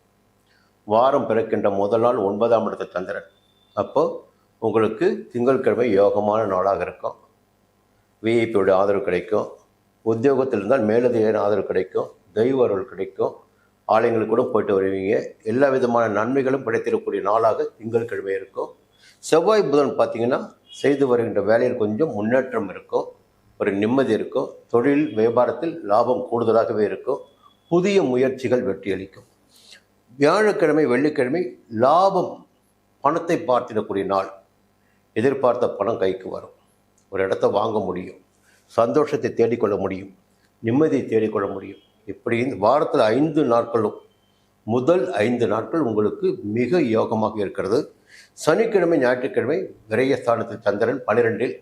வாரம் பிறக்கின்ற முதல் நாள் 9ஆம் இடத்து சந்திரன். அப்போது உங்களுக்கு திங்கட்கிழமை யோகமான நாளாக இருக்கும். விஐபியோட ஆதரவு கிடைக்கும். உத்தியோகத்தில் இருந்தால் மேலதிகாரின் ஆதரவு கிடைக்கும். தெய்வ அருள் கிடைக்கும். ஆலயங்களுக்கு கூட போயிட்டு வருவீங்க. எல்லா விதமான நன்மைகளும் கிடைத்திடக்கூடிய நாளாக திங்கட்கிழமை இருக்கும். செவ்வாய் புதன் பார்த்தீங்கன்னா செய்து வருகின்ற வேலையில் கொஞ்சம் முன்னேற்றம் இருக்கும், ஒரு நிம்மதி இருக்கும், தொழில் வியாபாரத்தில் லாபம் கூடுதலாகவே இருக்கும், புதிய முயற்சிகள் வெற்றியளிக்கும். வியாழக்கிழமை வெள்ளிக்கிழமை லாபம், பணத்தை பார்த்திடக்கூடிய நாள். எதிர்பார்த்த பணம் கைக்கு வரும், ஒரு இடத்த வாங்க முடியும், சந்தோஷத்தை தேடிக்கொள்ள முடியும், நிம்மதியை தேடிக்கொள்ள முடியும். இப்படி வாரத்தில் 5 நாட்களும் முதல் 5 நாட்கள் உங்களுக்கு மிக யோகமாக இருக்கிறது. சனிக்கிழமை ஞாயிற்றுக்கிழமை விரயஸ்தானத்தில் சந்திரன் 12இல்,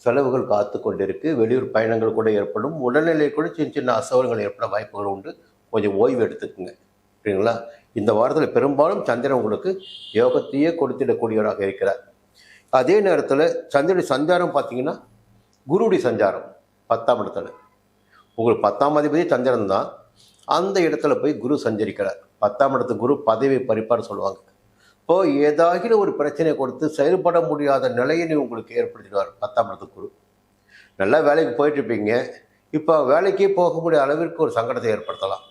செலவுகள் காத்து கொண்டிருக்கு. வெளியூர் பயணங்கள் கூட ஏற்படும், உடல்நிலை கூட சின்ன சின்ன அசௌகரியங்கள் ஏற்பட வாய்ப்புகள் உண்டு. கொஞ்சம் ஓய்வு எடுத்துக்குங்க, சரிங்களா? இந்த வாரத்தில் பெரும்பாலும் சந்திரன் உங்களுக்கு யோகத்தையே கொடுத்திடக்கூடியவராக இருக்கிறார். அதே நேரத்தில் சந்திரனுடைய சஞ்சாரம் பார்த்தீங்கன்னா குருவுடைய சஞ்சாரம் 10ஆம் இடத்துல. உங்களுக்கு 10ஆம் அதிபதி சந்திரன் தான், அந்த இடத்துல போய் குரு சஞ்சரிக்கிறார். 10ஆம் இடத்து குரு பதவி பறிப்பார் சொல்லுவாங்க. இப்போது ஏதாகிலும் ஒரு பிரச்சனையை கொடுத்து செயல்பட முடியாத நிலையை உங்களுக்கு ஏற்படுத்திடுவார் 10ஆம் இடத்து குரு. நல்லா வேலைக்கு போயிட்டுருப்பீங்க, இப்போ வேலைக்கே போக முடிய அளவிற்கு ஒரு சங்கடத்தை ஏற்படுத்தலாம்,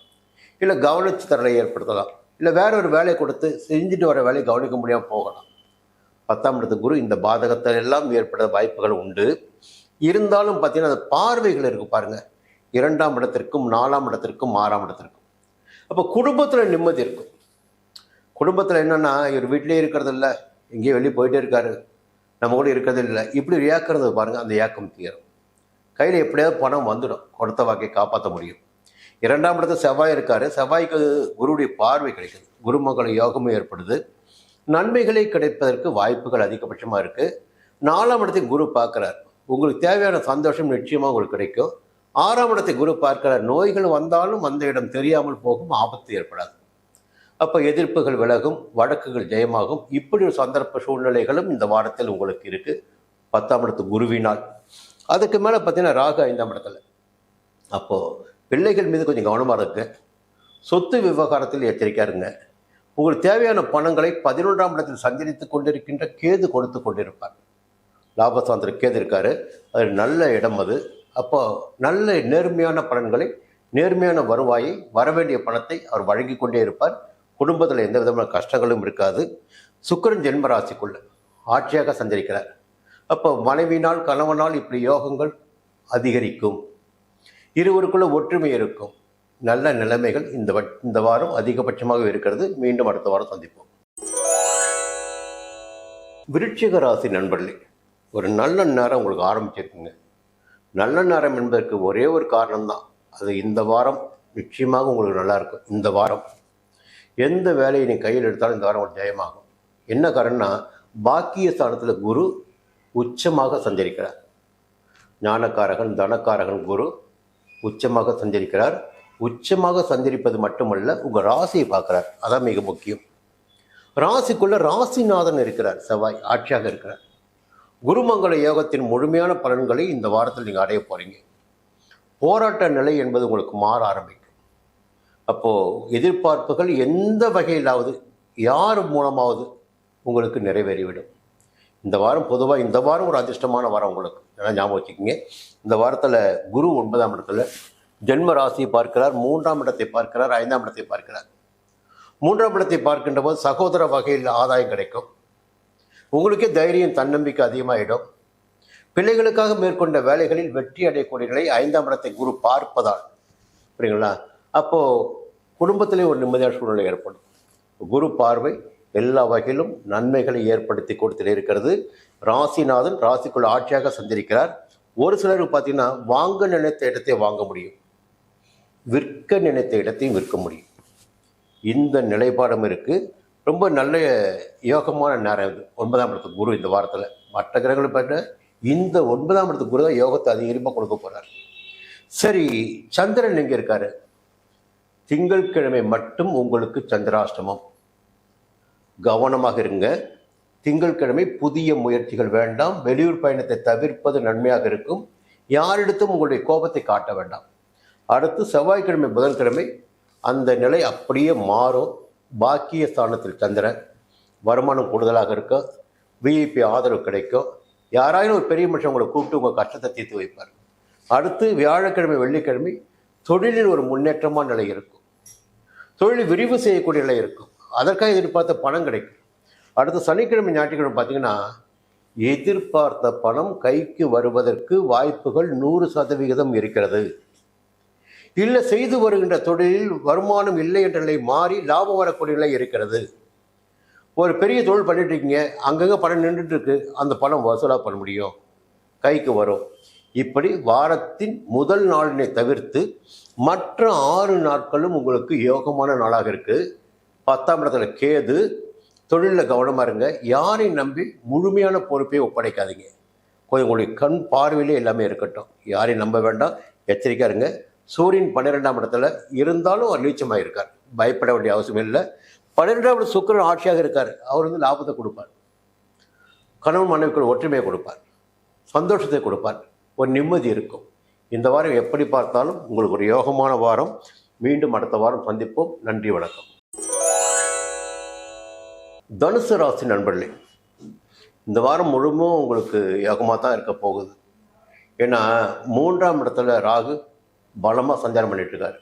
இல்லை கவனிச்சு தரலை ஏற்படுத்தலாம், இல்லை வேற ஒரு வேலையை கொடுத்து செஞ்சுட்டு வர வேலையை கவனிக்க முடியாமல் போகலாம். 10ஆம் இடத்து குரு இந்த பாதகத்தை எல்லாம் ஏற்பட வாய்ப்புகள் உண்டு. இருந்தாலும் பார்த்தீங்கன்னா அந்த பார்வைகள் இருக்குது பாருங்கள், 2ஆம் இடத்திற்கும் 4ஆம் இடத்திற்கும் 6ஆம் இடத்திற்கும். அப்போ குடும்பத்தில் நிம்மதி இருக்கும். குடும்பத்தில் என்னென்னா இவர் வீட்டிலே இருக்கிறது இல்லை, எங்கேயும் வெளியே போயிட்டே இருக்காரு, நம்ம கூட இருக்கிறது இல்லை, இப்படி ஏக்கிறது பாருங்கள், அந்த ஏக்கம் தீரும். கையில் எப்படியாவது பணம் வந்துடும், கொடுத்த வாக்கை காப்பாற்ற முடியும். 2ஆம் இடத்துல செவ்வாய் இருக்கார், செவ்வாய்க்கு குருவுடைய பார்வை கிடைக்குது, குருமங்கள யோகமும் ஏற்படுது, நன்மைகளே கிடைப்பதற்கு வாய்ப்புகள் அதிகபட்சமாக இருக்குது. 4ஆம் இடத்தை குரு பார்க்குறார், உங்களுக்கு தேவையான சந்தோஷம் நிச்சயமாக உங்களுக்கு கிடைக்கும். 6ஆம் இடத்தை குரு பார்க்கிறார், நோய்கள் வந்தாலும் அந்த இடம் தெரியாமல் போகும், ஆபத்து ஏற்படாது. அப்போ எதிர்ப்புகள் விலகும், வழக்குகள் ஜெயமாகும். இப்படி ஒரு சந்தர்ப்ப சூழ்நிலைகளும் இந்த வாரத்தில் உங்களுக்கு இருக்குது 10ஆம் இடத்து குருவினால். அதுக்கு மேலே பார்த்தீங்கன்னா ராகு 5ஆம் இடத்துல. அப்போது பிள்ளைகள் மீது கொஞ்சம் கவனமாக இருக்கு, சொத்து விவகாரத்தில் எச்சரிக்கையாக இருங்க. உங்களுக்கு தேவையான பணங்களை 11ஆம் இடத்தில் சஞ்சரித்து கொண்டிருக்கின்ற கேது கொடுத்து கொண்டிருப்பார். லாபசாந்திர கேது இருக்காரு, அது நல்ல இடம் அது. அப்போ நல்ல நேர்மையான பலன்களை, நேர்மையான வருவாயை, வரவேண்டிய பணத்தை அவர் வழங்கி கொண்டே இருப்பார். குடும்பத்தில் எந்த விதமான கஷ்டங்களும் இருக்காது. சுக்கிரன் ஜென்ம ராசிக்குள்ள ஆட்சியாக சஞ்சரிக்கிறார். அப்போ மனைவினால் கணவனால் இப்படி யோகங்கள் அதிகரிக்கும், இருவருக்குள்ள ஒற்றுமை இருக்கும். நல்ல நிலைமைகள் இந்த வாரம் அதிகபட்சமாக இருக்கிறது. மீண்டும் அடுத்த வாரம் சந்திப்போம். விருச்சிக ராசி நண்பர்களே, ஒரு நல்ல நேரம் உங்களுக்கு ஆரம்பிச்சிருக்குங்க. நல்ல நேரம் என்பதற்கு ஒரே ஒரு காரணம்தான், அது இந்த வாரம் நிச்சயமாக உங்களுக்கு நல்லா இருக்கும். இந்த வாரம் எந்த வேலையை நீ கையில் எடுத்தாலும் இந்த வாரம் உங்களுக்கு ஜெயமாகும். என்ன காரணம்னா, பாக்கிய ஸ்தானத்தில் குரு உச்சமாக சஞ்சரிக்கிறார். ஞானக்காரகன் தனக்காரகன் குரு உச்சமாக சஞ்சரிக்கிறார். உச்சமாக சஞ்சரிப்பது மட்டுமல்ல, உங்கள் ராசியை பார்க்குறார், அதான் மிக முக்கியம். ராசிக்குள்ள ராசிநாதன் இருக்கிறார், செவ்வாய் ஆட்சியாக இருக்கிறார். குருமங்கள யோகத்தின் முழுமையான பலன்களை இந்த வாரத்தில் நீங்கள் அடைய போகிறீங்க. போராட்ட நிலை என்பது உங்களுக்கு மாற ஆரம்பிக்கும். அப்போது எதிர்பார்ப்புகள் எந்த வகையிலாவது யார் மூலமாவது உங்களுக்கு நிறைவேறிவிடும். இந்த வாரம் பொதுவாக இந்த வாரம் ஒரு அதிர்ஷ்டமான வாரம் உங்களுக்கு, ஏன்னா ஞாபகம் வச்சுக்கிங்க. இந்த வாரத்தில் குரு 9ஆம் இடத்துல ஜென்ம ராசியை பார்க்கிறார், 3ஆம் இடத்தை பார்க்கிறார், 5ஆம் இடத்தை பார்க்கிறார். 3ஆம் இடத்தை பார்க்கின்ற போது சகோதர வகையில் ஆதாயம் கிடைக்கும். உங்களுக்கே தைரியம் தன்னம்பிக்கை அதிகமாகிடும். பிள்ளைகளுக்காக மேற்கொண்ட வேலைகளில் வெற்றி அடையக்கூடிய நிலை 5ஆம் இடத்தை குரு பார்ப்பதால், புரியுங்களா? அப்போது குடும்பத்திலே ஒரு நிம்மதியான சூழ்நிலை ஏற்படும். குரு பார்வை எல்லா வகையிலும் நன்மைகளை ஏற்படுத்தி கொடுத்துட்டு இருக்கிறது. ராசிநாதன் ராசிக்குள்ள ஆட்சியாக சஞ்சரிக்கிறார். ஒரு சிலருக்கு பார்த்தீங்கன்னா வாங்க நினைத்த இடத்தை வாங்க முடியும், விற்க நினைத்த இடத்தையும் விற்க முடியும். இந்த நிலைப்பாடும் இருக்குது. ரொம்ப நல்ல யோகமான நேரம் இது 9ஆம் இடத்துக்கு குரு இந்த வாரத்தில். மற்ற கிரகங்களை பார்த்து இந்த 9ஆம் இடத்துக்கு குரு தான் யோகத்தை அதிகமாக கொடுக்க போகிறார். சரி, சந்திரன் எங்கே இருக்காரு? திங்கட்கிழமை மட்டும் உங்களுக்கு சந்திராஷ்டமம், கவனமாக இருங்க. திங்கட்கிழமை புதிய முயற்சிகள் வேண்டாம், வெளியூர் பயணத்தை தவிர்ப்பது நன்மையாக இருக்கும். யாரிடத்தும் உங்களுடைய கோபத்தை காட்ட வேண்டாம். அடுத்து செவ்வாய்க்கிழமை புதன்கிழமை அந்த நிலை அப்படியே மாறும். பாக்கிய ஸ்தானத்தில் சந்திரன், வருமானம் கூடுதலாக இருக்கும், விஐபி ஆதரவு கிடைக்கும். யாராயிலும் ஒரு பெரிய மனுஷன் உங்களை கூப்பிட்டு உங்கள் கஷ்டத்தை தீர்த்து வைப்பார். அடுத்து வியாழக்கிழமை வெள்ளிக்கிழமை தொழிலில் ஒரு முன்னேற்றமான நிலை இருக்கும். தொழில் விரிவு செய்யக்கூடிய நிலை இருக்கும். அதற்காக எதிர்பார்த்த பணம் கிடைக்கும். அடுத்து சனிக்கிழமை ஞாயிற்றுக்கிழமை பார்த்தீங்கன்னா எதிர்பார்த்த பணம் கைக்கு வருவதற்கு வாய்ப்புகள் 100% இருக்கிறது. இல்லை செய்து வருகின்ற தொழிலில் வருமானம் இல்லை என்ற நிலை மாறி லாபம் வரக்கூடிய நிலை இருக்கிறது. ஒரு பெரிய தொழில் பண்ணிட்டு இருக்கீங்க, அங்கங்கே பணம் நின்றுட்டு இருக்கு, அந்த பணம் வசூலாக பண்ண முடியும், கைக்கு வரும். இப்படி வாரத்தின் முதல் நாளினை தவிர்த்து மற்ற 6 நாட்களும் உங்களுக்கு யோகமான நாளாக இருக்குது. 10ஆம் இடத்துல கேது. தொழிலில் கவனமாக இருங்க. யாரையும் நம்பி முழுமையான பொறுப்பை ஒப்படைக்காதீங்க. கொஞ்சம் உங்களுடைய கண் பார்வையிலே எல்லாமே இருக்கட்டும். யாரையும் நம்ப வேண்டாம், எச்சரிக்கையாக இருங்க. சூரியன் 12ஆம் இடத்துல இருந்தாலும் அவர் நீச்சமாக இருக்கார், பயப்பட வேண்டிய அவசியம் இல்லை. 12ஆம் இடம் சுக்கிரன் ஆட்சியாக இருக்கார். அவர் லாபத்தை கொடுப்பார், கணவன் மனைவிக்குள் ஒற்றுமையை கொடுப்பார், சந்தோஷத்தை கொடுப்பார், ஒரு நிம்மதி இருக்கும். இந்த வாரம் எப்படி பார்த்தாலும் உங்களுக்கு ஒரு யோகமான வாரம். மீண்டும் அடுத்த வாரம் சந்திப்போம். நன்றி, வணக்கம். தனுசு ராசி நண்பர்களே, இந்த வாரம் முழுமும் உங்களுக்கு யோகமாக தான் இருக்க போகுது. ஏன்னா 3ஆம் இடத்துல ராகு பலமாக சஞ்சாரம் பண்ணிட்டு இருக்காரு.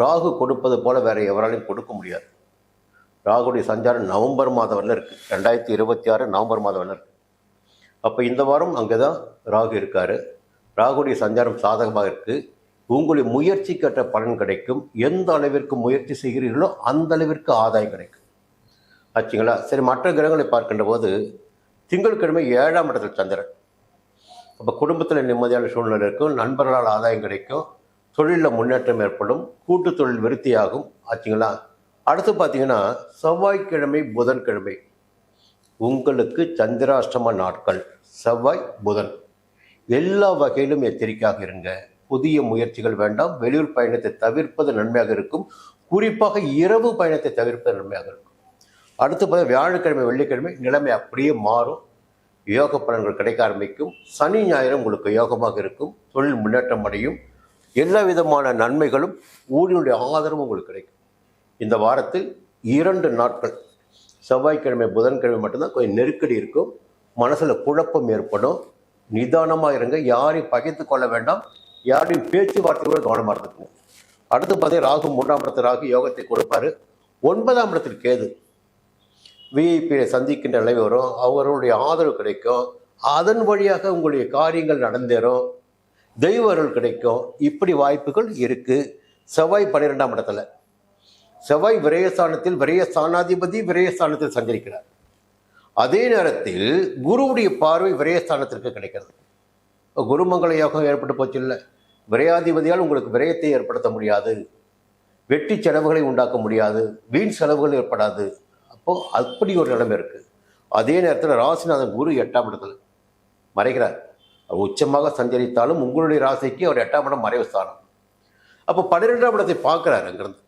ராகு கொடுப்பது போல வேற எவராலையும் கொடுக்க முடியாது. ராகுடைய சஞ்சாரம் நவம்பர் மாதம் வரல இருக்கு, 2026 நவம்பர் மாதம் வரல இருக்கு. அப்போ இந்த வாரம் அங்கே தான் ராகு இருக்காரு. ராகுடைய சஞ்சாரம் சாதகமாக இருக்கு. உங்களுடைய முயற்சிக்கற்ற பலன் கிடைக்கும். எந்த அளவிற்கு முயற்சி செய்கிறீர்களோ அந்த அளவிற்கு ஆதாயம் கிடைக்கும். ஆச்சுங்களா? சரி, மற்ற கிரகங்களை பார்க்கின்ற போது திங்கட்கிழமை 7ஆம் இடத்தில் சந்திரன். அப்போ குடும்பத்தில் நிம்மதியான சூழ்நிலை இருக்கும், நண்பர்களால் ஆதாயம் கிடைக்கும், தொழிலில் முன்னேற்றம் ஏற்படும், கூட்டு தொழில் விருத்தியாகும். ஆச்சுங்களா? அடுத்து பார்த்தீங்கன்னா செவ்வாய்க்கிழமை புதன்கிழமை உங்களுக்கு சந்திராஷ்டம நாட்கள். செவ்வாய் புதன் எல்லா வகையிலும் எச்சரிக்கையாக இருங்க. புதிய முயற்சிகள் வேண்டாம். வெளியூர் பயணத்தை தவிர்ப்பது நன்மையாக இருக்கும். குறிப்பாக இரவு பயணத்தை தவிர்ப்பது நன்மையாக இருக்கும். அடுத்து பார்த்தா வியாழக்கிழமை வெள்ளிக்கிழமை நிலைமை அப்படியே மாறும். யோக பலன்கள் கிடைக்க ஆரம்பிக்கும். சனி ஞாயிறு உங்களுக்கு யோகமாக இருக்கும். தொழில் முன்னேற்றம் அடையும். எல்லா விதமான நன்மைகளும் ஊழியனுடைய ஆதரவும் உங்களுக்கு கிடைக்கும். இந்த வாரத்தில் 2 நாட்கள் செவ்வாய்க்கிழமை புதன்கிழமை மட்டும்தான் கொஞ்சம் நெருக்கடி இருக்கும். மனசில் குழப்பம் ஏற்படும். நிதானமாக இருங்க. யாரையும் பகைத்து கொள்ள வேண்டாம். யாரையும் பேச்சுவார்த்தை கூட கவனமாக இருந்துக்குங்க. அடுத்து பார்த்தீங்கன்னா ராகு 3ஆம் இடத்து ராகு யோகத்தை கொடுப்பாரு. 9ஆம் இடத்தில் கேது விஐபியை சந்திக்கின்ற நிலை வரும். அவர்களுடைய ஆதரவு கிடைக்கும். அதன் வழியாக உங்களுடைய காரியங்கள் நடந்தேறும். தெய்வ அருள் கிடைக்கும். இப்படி வாய்ப்புகள் இருக்கு. செவ்வாய் 12ஆம் இடத்துல, செவ்வாய் விரயஸ்தானத்தில் விரயஸ்தானாதிபதி விரயஸ்தானத்தில் சஞ்சரிக்கிறார். அதே நேரத்தில் குருவுடைய பார்வை விரயஸ்தானத்திற்கு கிடைக்கிறது. குருமங்கள யோகம் ஏற்பட்டு போச்சு இல்லை, விரையாதிபதியால் உங்களுக்கு விரயத்தை ஏற்படுத்த முடியாது, வெட்டி செலவுகளை உண்டாக்க முடியாது, வீண் செலவுகள் ஏற்படாது. அப்போது அப்படி ஒரு நிலைமை இருக்குது. அதே நேரத்தில் ராசிநாதன் குரு 8ஆம் இடத்துல மறைகிறார். அவர் உச்சமாக சஞ்சரித்தாலும் உங்களுடைய ராசிக்கு அவர் 8ஆம் இடம் மறைவு ஸ்தானம். அப்போ 12ஆம் இடத்தை பார்க்குறாரு. அங்கிருந்து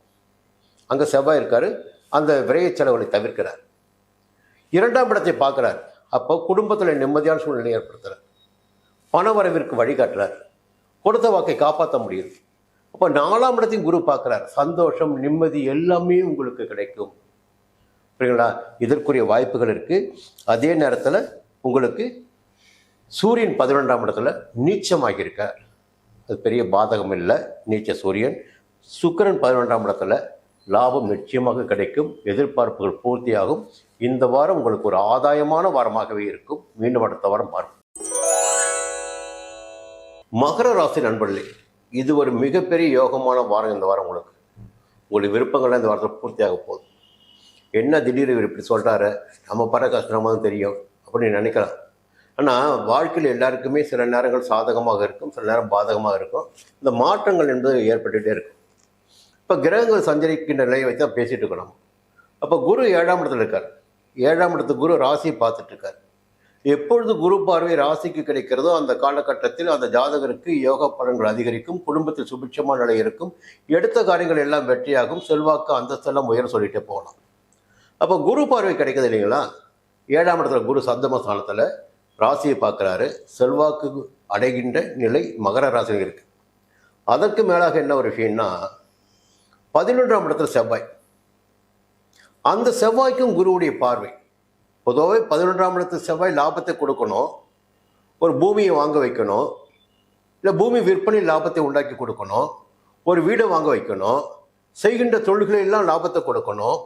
அங்கே செவ்வாய் இருக்காரு. அந்த விரைய செலவுகளை தவிர்க்கிறார். 2ஆம் இடத்தை பார்க்குறார். அப்போ குடும்பத்தில் நிம்மதியான சூழ்நிலை ஏற்படுத்துகிறார். பண வரவிற்கு வழிகாட்டுறார். கொடுத்த வாக்கை காப்பாற்ற முடியுது. அப்போ 4ஆம் இடத்தையும் குரு பார்க்குறார். சந்தோஷம், நிம்மதி எல்லாமே உங்களுக்கு கிடைக்கும். புரியுங்களா? இதற்குரிய வாய்ப்புகள் இருக்குது. அதே நேரத்தில் உங்களுக்கு சூரியன் 11ஆம் இடத்துல நீச்சமாகி இருக்கார். அது பெரிய பாதகம் இல்லை. நீச்ச சூரியன். சுக்கிரன் 11ஆம் இடத்துல லாபம் நிச்சயமாக கிடைக்கும். எதிர்பார்ப்புகள் பூர்த்தியாகும். இந்த வாரம் உங்களுக்கு ஒரு ஆதாயமான வாரமாகவே இருக்கும். மீண்டும் அடுத்த வாரம் பார்ப்போம். மகர ராசி நண்பர்களே, இது ஒரு மிகப்பெரிய யோகமான வாரம். இந்த வாரம் உங்களுடைய விருப்பங்கள்லாம் இந்த வாரத்தில் பூர்த்தியாக போகுது. என்ன திடீர் இவர் இப்படி சொல்கிறாரு, நம்ம பர கஷ்டமாக தான் தெரியும் அப்படின்னு நினைக்கலாம். ஆனால் வாழ்க்கையில் எல்லாருக்குமே சில நேரங்கள் சாதகமாக இருக்கும், சில நேரம் பாதகமாக இருக்கும். இந்த மாற்றங்கள் என்பது ஏற்பட்டுகிட்டே இருக்கும். இப்போ கிரகங்கள் சஞ்சரிக்கின்ற நிலையை வச்சு தான் பேசிகிட்டு இருக்கணும். அப்போ குரு 7ஆம் இடத்துல இருக்கார். 7ஆம் இடத்துக்கு குரு ராசியை பார்த்துட்டு இருக்கார். எப்பொழுது குரு பார்வை ராசிக்கு கிடைக்கிறதோ அந்த காலகட்டத்தில் அந்த ஜாதகருக்கு யோக பலன்கள் அதிகரிக்கும். குடும்பத்தில் சுபிட்சமான நிலை இருக்கும். எடுத்த காரியங்கள் எல்லாம் வெற்றியாகும். செல்வாக்கு அந்தஸ்தெல்லாம் உயர சொல்லிகிட்டே போகலாம். அப்போ குரு பார்வை கிடைக்கிறது இல்லைங்களா? 7ஆம் இடத்துல குரு சப்தமஸ்தானத்தில் ராசியை பார்க்குறாரு. செல்வாக்கு அடைகின்ற நிலை மகர ராசியில் இருக்குது. அதற்கு மேலாக என்ன ஒரு விஷயம்னா 11ஆம் இடத்துல செவ்வாய். அந்த செவ்வாய்க்கும் குருவுடைய பார்வை. பொதுவாகவே 11ஆம் இடத்து செவ்வாய் லாபத்தை கொடுக்கணும், ஒரு பூமியை வாங்க வைக்கணும், இல்லை பூமி விற்பனை லாபத்தை உண்டாக்கி கொடுக்கணும், ஒரு வீடை வாங்க வைக்கணும், செய்கின்ற தொழில்களை எல்லாம் லாபத்தை கொடுக்கணும்.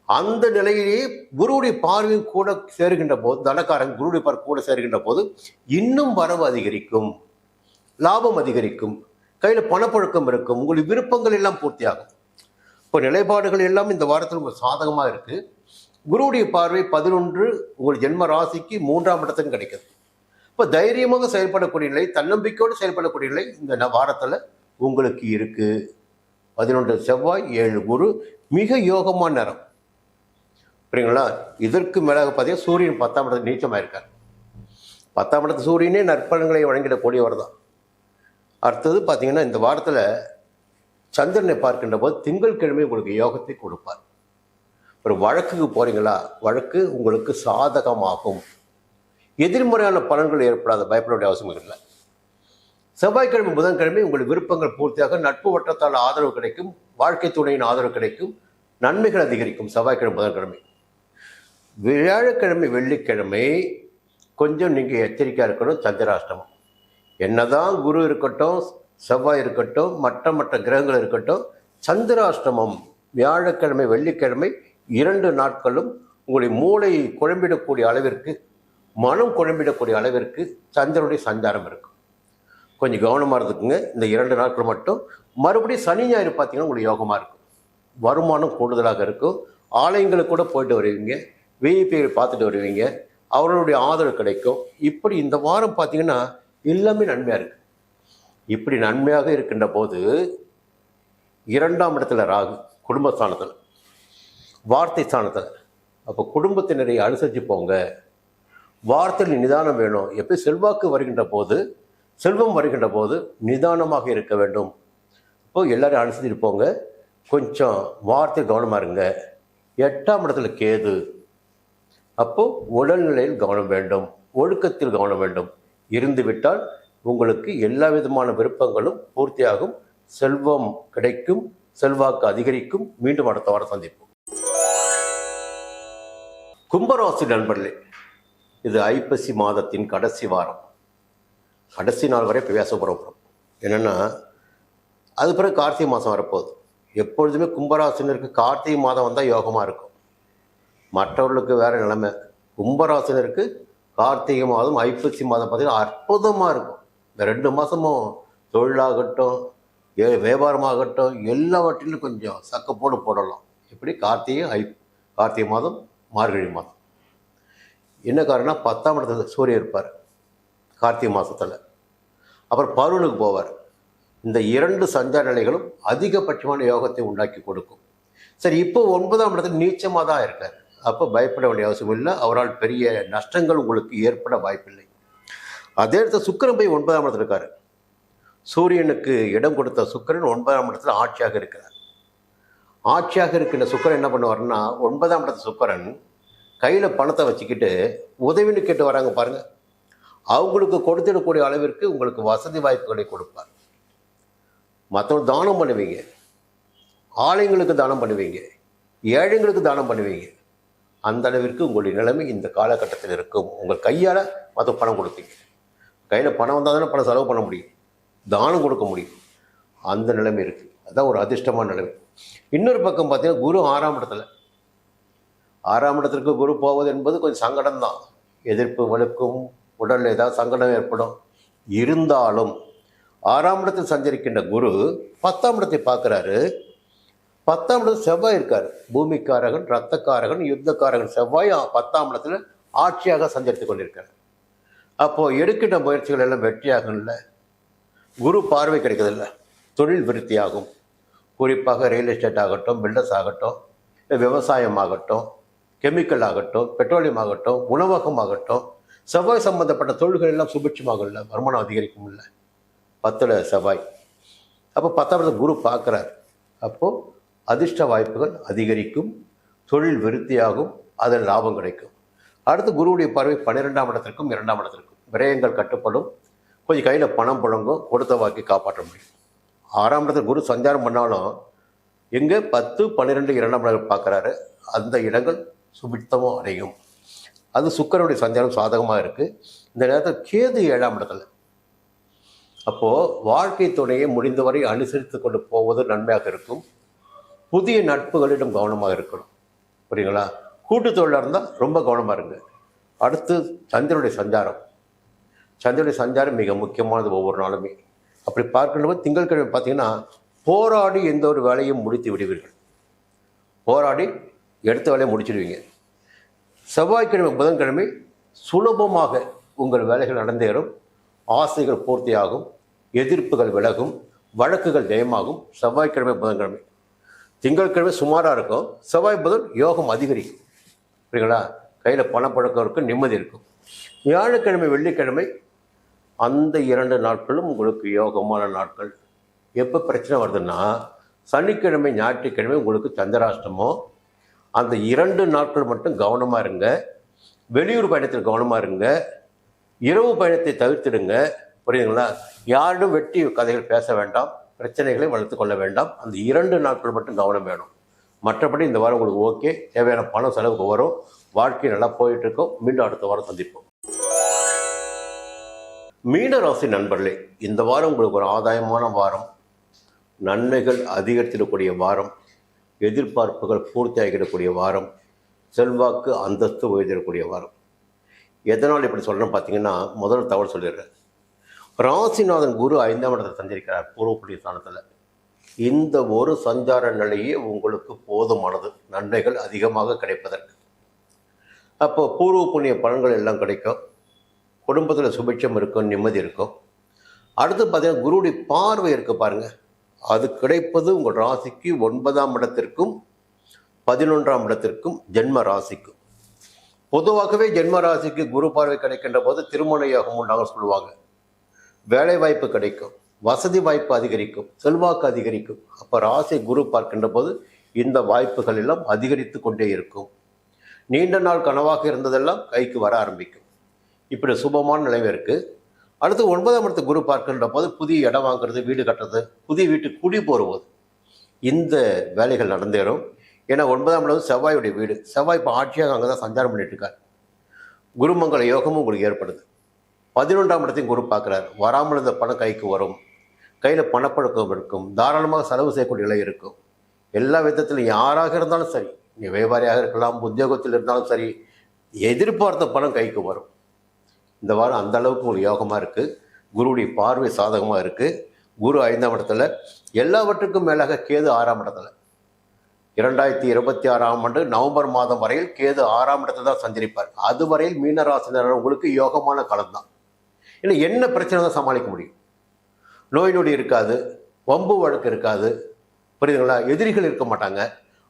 அந்த நிலையிலேயே குருவுடைய பார்வையும் கூட சேருகின்ற போது, தனக்காரன் குருவுடைய பார்வை கூட சேருகின்ற போது இன்னும் வரவு அதிகரிக்கும், லாபம் அதிகரிக்கும், கையில் பணப்புழக்கம் இருக்கும், உங்களுடைய விருப்பங்கள் எல்லாம் பூர்த்தியாகும். இப்போ நிலைப்பாடுகள் எல்லாம் இந்த வாரத்தில் உங்களுக்கு சாதகமாக இருக்கு. குருவுடைய பார்வை 11 உங்கள் ஜென்ம ராசிக்கு 3ஆம் இடத்துக்கு கிடைக்குது. இப்போ தைரியமாக செயல்படக்கூடிய நிலை, தன்னம்பிக்கையோடு செயல்படக்கூடிய நிலை இந்த வாரத்தில் உங்களுக்கு இருக்கு. 11 செவ்வாய் 7 குரு, மிக யோகமான நேரம். புரியுங்களா? இதற்கு மேலாக பார்த்தீங்கன்னா சூரியன் 10ஆம் இடத்துக்கு நீச்சமாக இருக்கார். 10ஆம் இடத்து சூரியனே நற்பலன்களை வழங்கிடக்கூடியவர் தான். அடுத்தது பார்த்தீங்கன்னா இந்த வாரத்தில் சந்திரனை பார்க்கின்ற போது திங்கட்கிழமை உங்களுக்கு யோகத்தை கொடுப்பார். ஒரு வழக்குக்கு போறீங்களா, வழக்கு உங்களுக்கு சாதகமாகும். எதிர்மறையான பலன்கள் ஏற்படாத, பயப்பட வேண்டிய அவசியம் இல்லை. செவ்வாய்க்கிழமை புதன்கிழமை உங்கள் விருப்பங்கள் பூர்த்தியாக, நட்பு வட்டத்தால் ஆதரவு கிடைக்கும், வாழ்க்கை துணையின் ஆதரவு கிடைக்கும், நன்மைகள் அதிகரிக்கும். செவ்வாய்க்கிழமை புதன்கிழமை. வியாழக்கிழமை வெள்ளிக்கிழமை கொஞ்சம் நீங்கள் எச்சரிக்கையாக இருக்கணும். சந்திராஷ்டமம். என்னதான் குரு இருக்கட்டும், செவ்வாய் இருக்கட்டும், மற்ற கிரகங்கள் இருக்கட்டும், சந்திராஷ்டமம் வியாழக்கிழமை வெள்ளிக்கிழமை 2 நாட்களும் உங்களுடைய மூளை குழம்பிடக்கூடிய அளவிற்கு, மனம் குழம்பிடக்கூடிய அளவிற்கு சந்திரனுடைய சஞ்சாரம் இருக்கும். கொஞ்சம் கவனமாக இருந்துக்குங்க இந்த 2 நாட்கள் மட்டும். மறுபடியும் சனி ஞாயிறு பார்த்தீங்கன்னா உங்களுக்கு யோகமாக இருக்கும். வருமானம் கூடுதலாக இருக்கும். ஆலயங்களுக்கு கூட போயிட்டு வருவீங்க, விஐபியை பார்த்துட்டு வருவீங்க, அவர்களுடைய ஆதரவு கிடைக்கும். இப்படி இந்த வாரம் பார்த்தீங்கன்னா எல்லாமே நன்மையாக இருக்குது. இப்படி நன்மையாக இருக்கின்ற போது 2ஆம் இடத்துல ராகு, குடும்பஸ்தானத்தில், வார்த்தை ஸ்தானத்தில். அப்போ குடும்பத்தினரை அனுசரித்து போங்க. வார்த்தையில் நிதானம் வேணும். எப்போ செல்வாக்கு வருகின்ற போது, செல்வம் வருகின்ற போது நிதானமாக இருக்க வேண்டும். இப்போ எல்லாரும் அனுசரித்து போங்க. கொஞ்சம் வார்த்தை கவனமாக இருங்க. 8ஆம் இடத்துல கேது. அப்போது உடல்நிலையில் கவனம் வேண்டும், ஒழுக்கத்தில் கவனம் வேண்டும். இருந்துவிட்டால் உங்களுக்கு எல்லா விதமான விருப்பங்களும் பூர்த்தியாகும், செல்வம் கிடைக்கும், செல்வாக்கு அதிகரிக்கும். மீண்டும் அடுத்த வாரம் சந்திப்போம். கும்பராசி நண்பர்களே, இது ஐப்பசி மாதத்தின் கடைசி வாரம். கடைசி நாள் வரை பேச போகிறோம். என்னென்னா அது பிறகு கார்த்திகை மாதம் வரப்போகுது. எப்பொழுதுமே கும்பராசினருக்கு கார்த்திகை மாதம் வந்தால் யோகமாக இருக்கும். மற்றவர்களுக்கு வேறு நிலைமை. கும்பராசினருக்கு கார்த்திகை மாதம் ஐப்பசி மாதம் பார்த்திங்கன்னா அற்புதமாக இருக்கும். இந்த 2 மாதமும் தொழிலாகட்டும், வியாபாரமாகட்டும், எல்லாவற்றிலும் கொஞ்சம் சக்கப்போடு போடலாம். இப்படி கார்த்திகை மாதம், மார்கழி மாதம். என்ன காரணம்? 10ஆம் இடத்துல சூரியன் இருப்பார் கார்த்திகை மாதத்தில். அப்புறம் பருவனுக்கு போவார். இந்த 2 சஞ்சார நிலைகளும் அதிகபட்சமான யோகத்தை உண்டாக்கி கொடுக்கும். சரி, இப்போ 9ஆம் இடத்துல நீச்சமாக தான் இருக்கார். அப்போ பயப்பட வேண்டிய அவசியம் இல்லை. அவரால் பெரிய நஷ்டங்கள் உங்களுக்கு ஏற்பட வாய்ப்பில்லை. அதே இடத்துல சுக்கிரன் போய் 9ஆம் இடத்துல இருக்கார். சூரியனுக்கு இடம் கொடுத்த சுக்கிரன் 9ஆம் இடத்துல ஆட்சியாக இருக்கிறார். ஆட்சியாக இருக்கின்ற சுக்கிரன் என்ன பண்ணுவார்னா, 9ஆம் இடத்து சுக்கிரன் கையில் பணத்தை வச்சுக்கிட்டு உதவின்னு கேட்டு வராங்க பாருங்கள், அவங்களுக்கு கொடுத்துடக்கூடிய அளவிற்கு உங்களுக்கு வசதி வாய்ப்புகளை கொடுப்பார். மற்றவங்க தானம் பண்ணுவீங்க, ஆலயங்களுக்கு தானம் பண்ணுவீங்க, ஏழைங்களுக்கு தானம் பண்ணுவீங்க. அந்த அளவிற்கு உங்களுடைய நிலைமை இந்த காலகட்டத்தில் இருக்கும். உங்கள் கையால் மற்ற பணம் கொடுப்பீங்க. கையில் பணம் வந்தால் தானே பணம் செலவு பண்ண முடியும், தானம் கொடுக்க முடியும். அந்த நிலைமை இருக்குது. அதுதான் ஒரு அதிர்ஷ்டமான நிலைமை. இன்னொரு பக்கம் பார்த்தீங்கன்னா குரு 6ஆம் இடத்துல. 6ஆம் இடத்திற்கு குரு போவது என்பது கொஞ்சம் சங்கடம் தான். எதிர்ப்பு வலுக்கும், உடலில் ஏதாவது சங்கடம் ஏற்படும். இருந்தாலும் 6ஆம் இடத்தில் சஞ்சரிக்கின்ற குரு 10ஆம் இடத்தை பார்க்குறாரு. 10ஆம் இடத்துல செவ்வாய் இருக்கார். பூமிக்காரகன், இரத்தக்காரகன், யுத்தக்காரகன் செவ்வாய் 10ஆம் இடத்துல ஆட்சியாக சஞ்சரித்து கொண்டிருக்கார். அப்போது எடுக்கின்ற முயற்சிகள் எல்லாம் வெற்றியாகும்ல. குரு பார்வை கிடைக்கிறதில்ல. தொழில் விருத்தியாகும். குறிப்பாக ரியல் எஸ்டேட் ஆகட்டும், பில்டர்ஸ் ஆகட்டும், விவசாயம் ஆகட்டும், கெமிக்கல் ஆகட்டும், பெட்ரோலியம் ஆகட்டும், உணவகம் ஆகட்டும், செவ்வாய் சம்பந்தப்பட்ட தொழில்கள் எல்லாம் சுபிட்சமாகும்ல, வருமானம் அதிகரிக்கும் இல்லை. 10ல் செவ்வாய். அப்போ 10ஆம் இடத்துல குரு பார்க்குறார். அப்போது அதிர்ஷ்ட வாய்ப்புகள் அதிகரிக்கும், தொழில் விருத்தியாகும், அதில் லாபம் கிடைக்கும். அடுத்து குருவுடைய பார்வை 12ஆம் இடத்திற்கும் 2ஆம் இடத்திற்கும். விரயங்கள் கட்டுப்படும், கொஞ்சம் கையில் பணம் புழங்கும், கொடுத்த வாக்கி காப்பாற்ற முடியும். 6ஆம் இடத்துல குரு சஞ்சாரம் பண்ணாலும் எங்கே 10, 12, 2ஆம் இடம் பார்க்குறாரு. அந்த இடங்கள் சுபித்தமும் அடையும். அது சுக்கிரனுடைய சஞ்சாரம் சாதகமாக இருக்குது. இந்த நேரத்தில் கேது 7ஆம் இடத்துல. அப்போது வாழ்க்கை துணையை முடிந்தவரை அனுசரித்து கொண்டு போவது நன்மையாக இருக்கும். புதிய நட்புகளிடம் கவனமாக இருக்கணும். புரியுங்களா? கூட்டு தொழிலாக இருந்தால் ரொம்ப கவனமாக இருங்க. அடுத்து சந்திரனுடைய சஞ்சாரம். சந்திரனுடைய சஞ்சாரம் மிக முக்கியமானது ஒவ்வொரு நாளுமே. அப்படி பார்க்கணும் திங்கட்கிழமை பார்த்தீங்கன்னா போராடி எந்த ஒரு வேலையும் முடித்து விடுவீர்கள். போராடி எடுத்த வேலையை முடிச்சிடுவீங்க. செவ்வாய்க்கிழமை புதன்கிழமை சுலபமாக உங்கள் வேலைகள் நடந்தேறும், ஆசைகள் பூர்த்தியாகும், எதிர்ப்புகள் விலகும், வழக்குகள் ஜெயமாகும். செவ்வாய்க்கிழமை புதன்கிழமை. திங்கட்கிழமை சுமாராக இருக்கும், செவ்வாய் புதன் யோகம் அதிகரிக்கும். புரியுங்களா? கையில் பணப்பழக்கம் இருக்கும், நிம்மதி இருக்கும். வியாழக்கிழமை வெள்ளிக்கிழமை அந்த 2 நாட்களும் உங்களுக்கு யோகமான நாட்கள். எப்போ பிரச்சனை வருதுன்னா சனிக்கிழமை ஞாயிற்றுக்கிழமை உங்களுக்கு சந்திராஷ்டமம். அந்த 2 நாட்கள் மட்டும் கவனமாக இருங்க. வெளியூர் பயணத்தில் கவனமாக இருங்க. இரவு பயணத்தை தவிர்த்திடுங்க. புரியுதுங்களா? யாரும் வெட்டி கதைகள் பேச வேண்டாம், பிரச்சனைகளை வளர்த்து கொள்ள வேண்டாம். அந்த 2 நாட்கள் மட்டும் கவனம் வேணும். மற்றபடி இந்த வாரம் உங்களுக்கு ஓகே, தேவையான பணம் செலவுக்கு வரும், வாழ்க்கை நல்லா போயிட்டு இருக்கோம். மீண்டும் அடுத்த வாரம் சந்திப்போம். மீனராசி நண்பர்களே, இந்த வாரம் உங்களுக்கு ஒரு ஆதாயமான வாரம், நன்மைகள் அதிகரித்திடக்கூடிய வாரம், எதிர்பார்ப்புகள் பூர்த்தியாகிடக்கூடிய வாரம், செல்வாக்கு அந்தஸ்து உயர்த்திடக்கூடிய வாரம். எதனால் இப்படி சொல்கிறேன்னு பார்த்தீங்கன்னா, முதல் தகவல் சொல்லிடுறேன். ராசிநாதன் குரு 5ஆம் இடத்தை சஞ்சரிக்கிறார், பூர்வ புண்ணிய ஸ்தானத்தில். இந்த ஒரு சஞ்சார நிலையே உங்களுக்கு போதுமானது, நன்மைகள் அதிகமாக கிடைப்பதற்கு. அப்போ பூர்வ புண்ணிய பலன்கள் எல்லாம் கிடைக்கும், குடும்பத்தில் சுபிட்சம் இருக்கும், நிம்மதி இருக்கும். அடுத்து பார்த்தீங்கன்னா குருவுடைய பார்வை இருக்க பாருங்கள், அது கிடைப்பது உங்கள் ராசிக்கு 9ஆம் இடத்திற்கும் 11ஆம் இடத்திற்கும் ஜென்ம ராசிக்கும். பொதுவாகவே ஜென்ம ராசிக்கு குரு பார்வை கிடைக்கின்ற போது திருமண யோகம் உண்டாக சொல்லுவாங்க. வேலை வாய்ப்பு கிடைக்கும், வசதி வாய்ப்பு அதிகரிக்கும், செல்வாக்கு அதிகரிக்கும். அப்போ ராசி குரு பார்க்கின்ற போது இந்த வாய்ப்புகள் எல்லாம் அதிகரித்து கொண்டே இருக்கும். நீண்ட நாள் கனவாக இருந்ததெல்லாம் கைக்கு வர ஆரம்பிக்கும். இப்படி சுபமான நிலைமை இருக்குது. அடுத்து 9ஆம் இடத்து குரு பார்க்கின்ற போது புதிய இடம் வாங்குறது, வீடு கட்டுறது, புதிய வீட்டுக்கு குடி போடுவது, இந்த வேலைகள் நடந்தேறும். ஏன்னா 9ஆம் இடம் செவ்வாயுடைய வீடு. செவ்வாய் இப்போ ஆட்சியாக அங்கே தான் சஞ்சாரம் பண்ணிட்டு இருக்கார். குருமங்கள யோகமும் உங்களுக்கு ஏற்படுது. 11ஆம் இடத்தையும் குரு பார்க்குறார். வராமல் இருந்த பணம் கைக்கு வரும், கையில் பணப்பழக்கம் இருக்கும், தாராளமாக செலவு செய்யக்கூடிய நிலை இருக்கும். எல்லா விதத்திலும் யாராக இருந்தாலும் சரி, நீங்கள் வியாபாரியாக இருக்கலாம், உத்தியோகத்தில் இருந்தாலும் சரி, எதிர்பார்த்த பணம் கைக்கு வரும். இந்த வாரம் அந்த அளவுக்கு ஒரு யோகமாக இருக்குது. குருவுடைய பார்வை சாதகமாக இருக்குது. குரு 5ஆம் இடத்துல, எல்லாவற்றுக்கும் மேலாக கேது 6ஆம் இடத்துல. 2026ஆம் ஆண்டு நவம்பர் மாதம் வரையில் கேது 6ஆம் இடத்துல தான் சஞ்சரிப்பார். அதுவரையில் மீனராசினர் உங்களுக்கு யோகமான காலம்தான். ஏன்னா என்ன பிரச்சனை தான் சமாளிக்க முடியும். நோய் நொடி இருக்காது, வம்பு வழக்கு இருக்காது, புரியுதுங்களா? எதிரிகள் இருக்க மாட்டாங்க.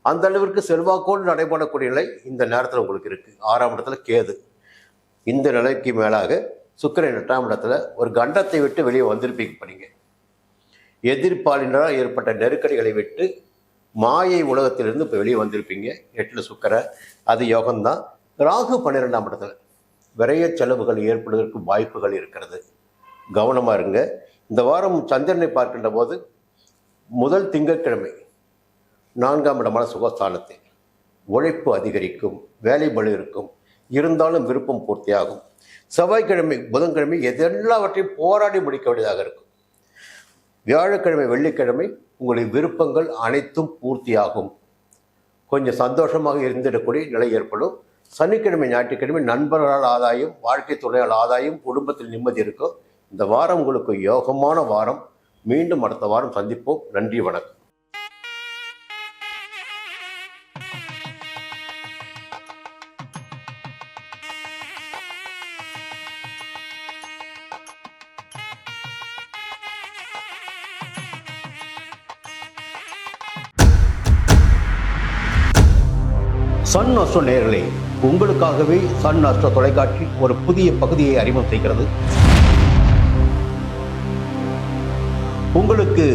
அந்த அளவிற்கு செல்வாக்கோடு நடைபெறக்கூடிய நிலை இந்த நேரத்தில் உங்களுக்கு இருக்குது. 6ஆம் இடத்துல கேது. இந்த நிலைக்கு மேலாக சுக்கிரன் 8ஆம் இடத்துல ஒரு கண்டத்தை விட்டு வெளியே வந்திருப்பீங்க. படிங்க, எதிர்ப்பாளினரால் ஏற்பட்ட நெருக்கடிகளை விட்டு மாயை உலகத்திலிருந்து இப்போ வெளியே வந்திருப்பீங்க. 8ல் சுக்கிரன், அது யோகம்தான். ராகு 12ஆம் இடத்துல விரைய செலவுகள் ஏற்படுவதற்கு வாய்ப்புகள் இருக்கிறது. கவனமாக இருங்க. இந்த வாரம் சந்திரனை பார்க்கின்ற போது முதல் திங்கட்கிழமை 4ஆம் இடமான சுகஸ்தானத்தில் உழைப்பு அதிகரிக்கும், வேலை பளு இருக்கும், இருந்தாலும் விருப்பம் பூர்த்தியாகும். செவ்வாய்க்கிழமை புதன்கிழமை எல்லாவற்றையும் போராடி முடிக்க வேண்டியதாக இருக்கும். வியாழக்கிழமை வெள்ளிக்கிழமை உங்களுடைய விருப்பங்கள் அனைத்தும் பூர்த்தியாகும், கொஞ்சம் சந்தோஷமாக இருந்திடக்கூடிய நிலை ஏற்படும். சனிக்கிழமை ஞாயிற்றுக்கிழமை நண்பர்களால் ஆதாயம், வாழ்க்கை துணையால் ஆதாயம், குடும்பத்தில் நிம்மதி இருக்கும். இந்த வாரம் உங்களுக்கு யோகமான வாரம். மீண்டும் அடுத்த வாரம் சந்திப்போம். நன்றி, வணக்கம். சன் அஸ்ட்ரோ நேயர்களே, உங்களுக்காகவே சன் அஸ்ட்ரோ தொலைக்காட்சி ஒரு புதிய பகுதியை அறிமுகம் செய்கிறது. உங்களுக்கு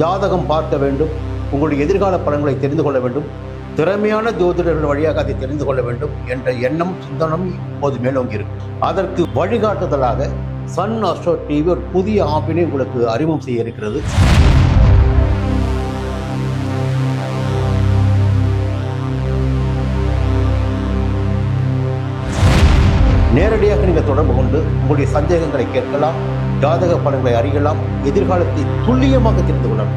ஜாதகம் பார்க்க வேண்டும், உங்களுடைய எதிர்கால பலன்களை தெரிந்து கொள்ள வேண்டும், திறமையான ஜோதிடர்கள் வழியாக அதை தெரிந்து கொள்ள வேண்டும் என்ற எண்ணம், சிந்தனம் இப்போது மேலோங்கி இருக்கு. அதற்கு வழிகாட்டுதலாக சன் அஸ்ட்ரோ டிவி ஒரு புதிய ஆப்பினை உங்களுக்கு அறிமுகம் செய்ய இருக்கிறது. நேரடியாக நீங்கள் தொடர்பு கொண்டு உங்களுடைய சந்தேகங்களை கேட்கலாம், ஜாதக பலன்களை அறியலாம், எதிர்காலத்தை துல்லியமாக தெரிந்து கொள்ளலாம்.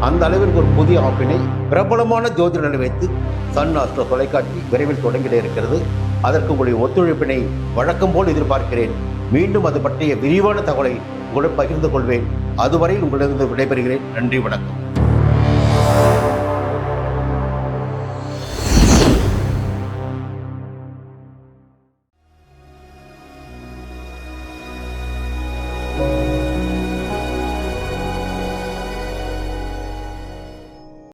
அந்த அளவிற்கு ஒரு புதிய ஆப்பினை பிரபலமான ஜோதிடர்களை வைத்து சன் ஆஸ்ட்ரோ தொலைக்காட்சி விரைவில் தொடங்கிட இருக்கிறது. அதற்கு உங்களுடைய ஒத்துழைப்பினை வழக்கம் போல் எதிர்பார்க்கிறேன். மீண்டும் அது பற்றிய விரிவான தகவலை உங்களுடன் பகிர்ந்து கொள்வேன். அதுவரையில் உங்களிடம் விடைபெறுகிறேன். நன்றி, வணக்கம்.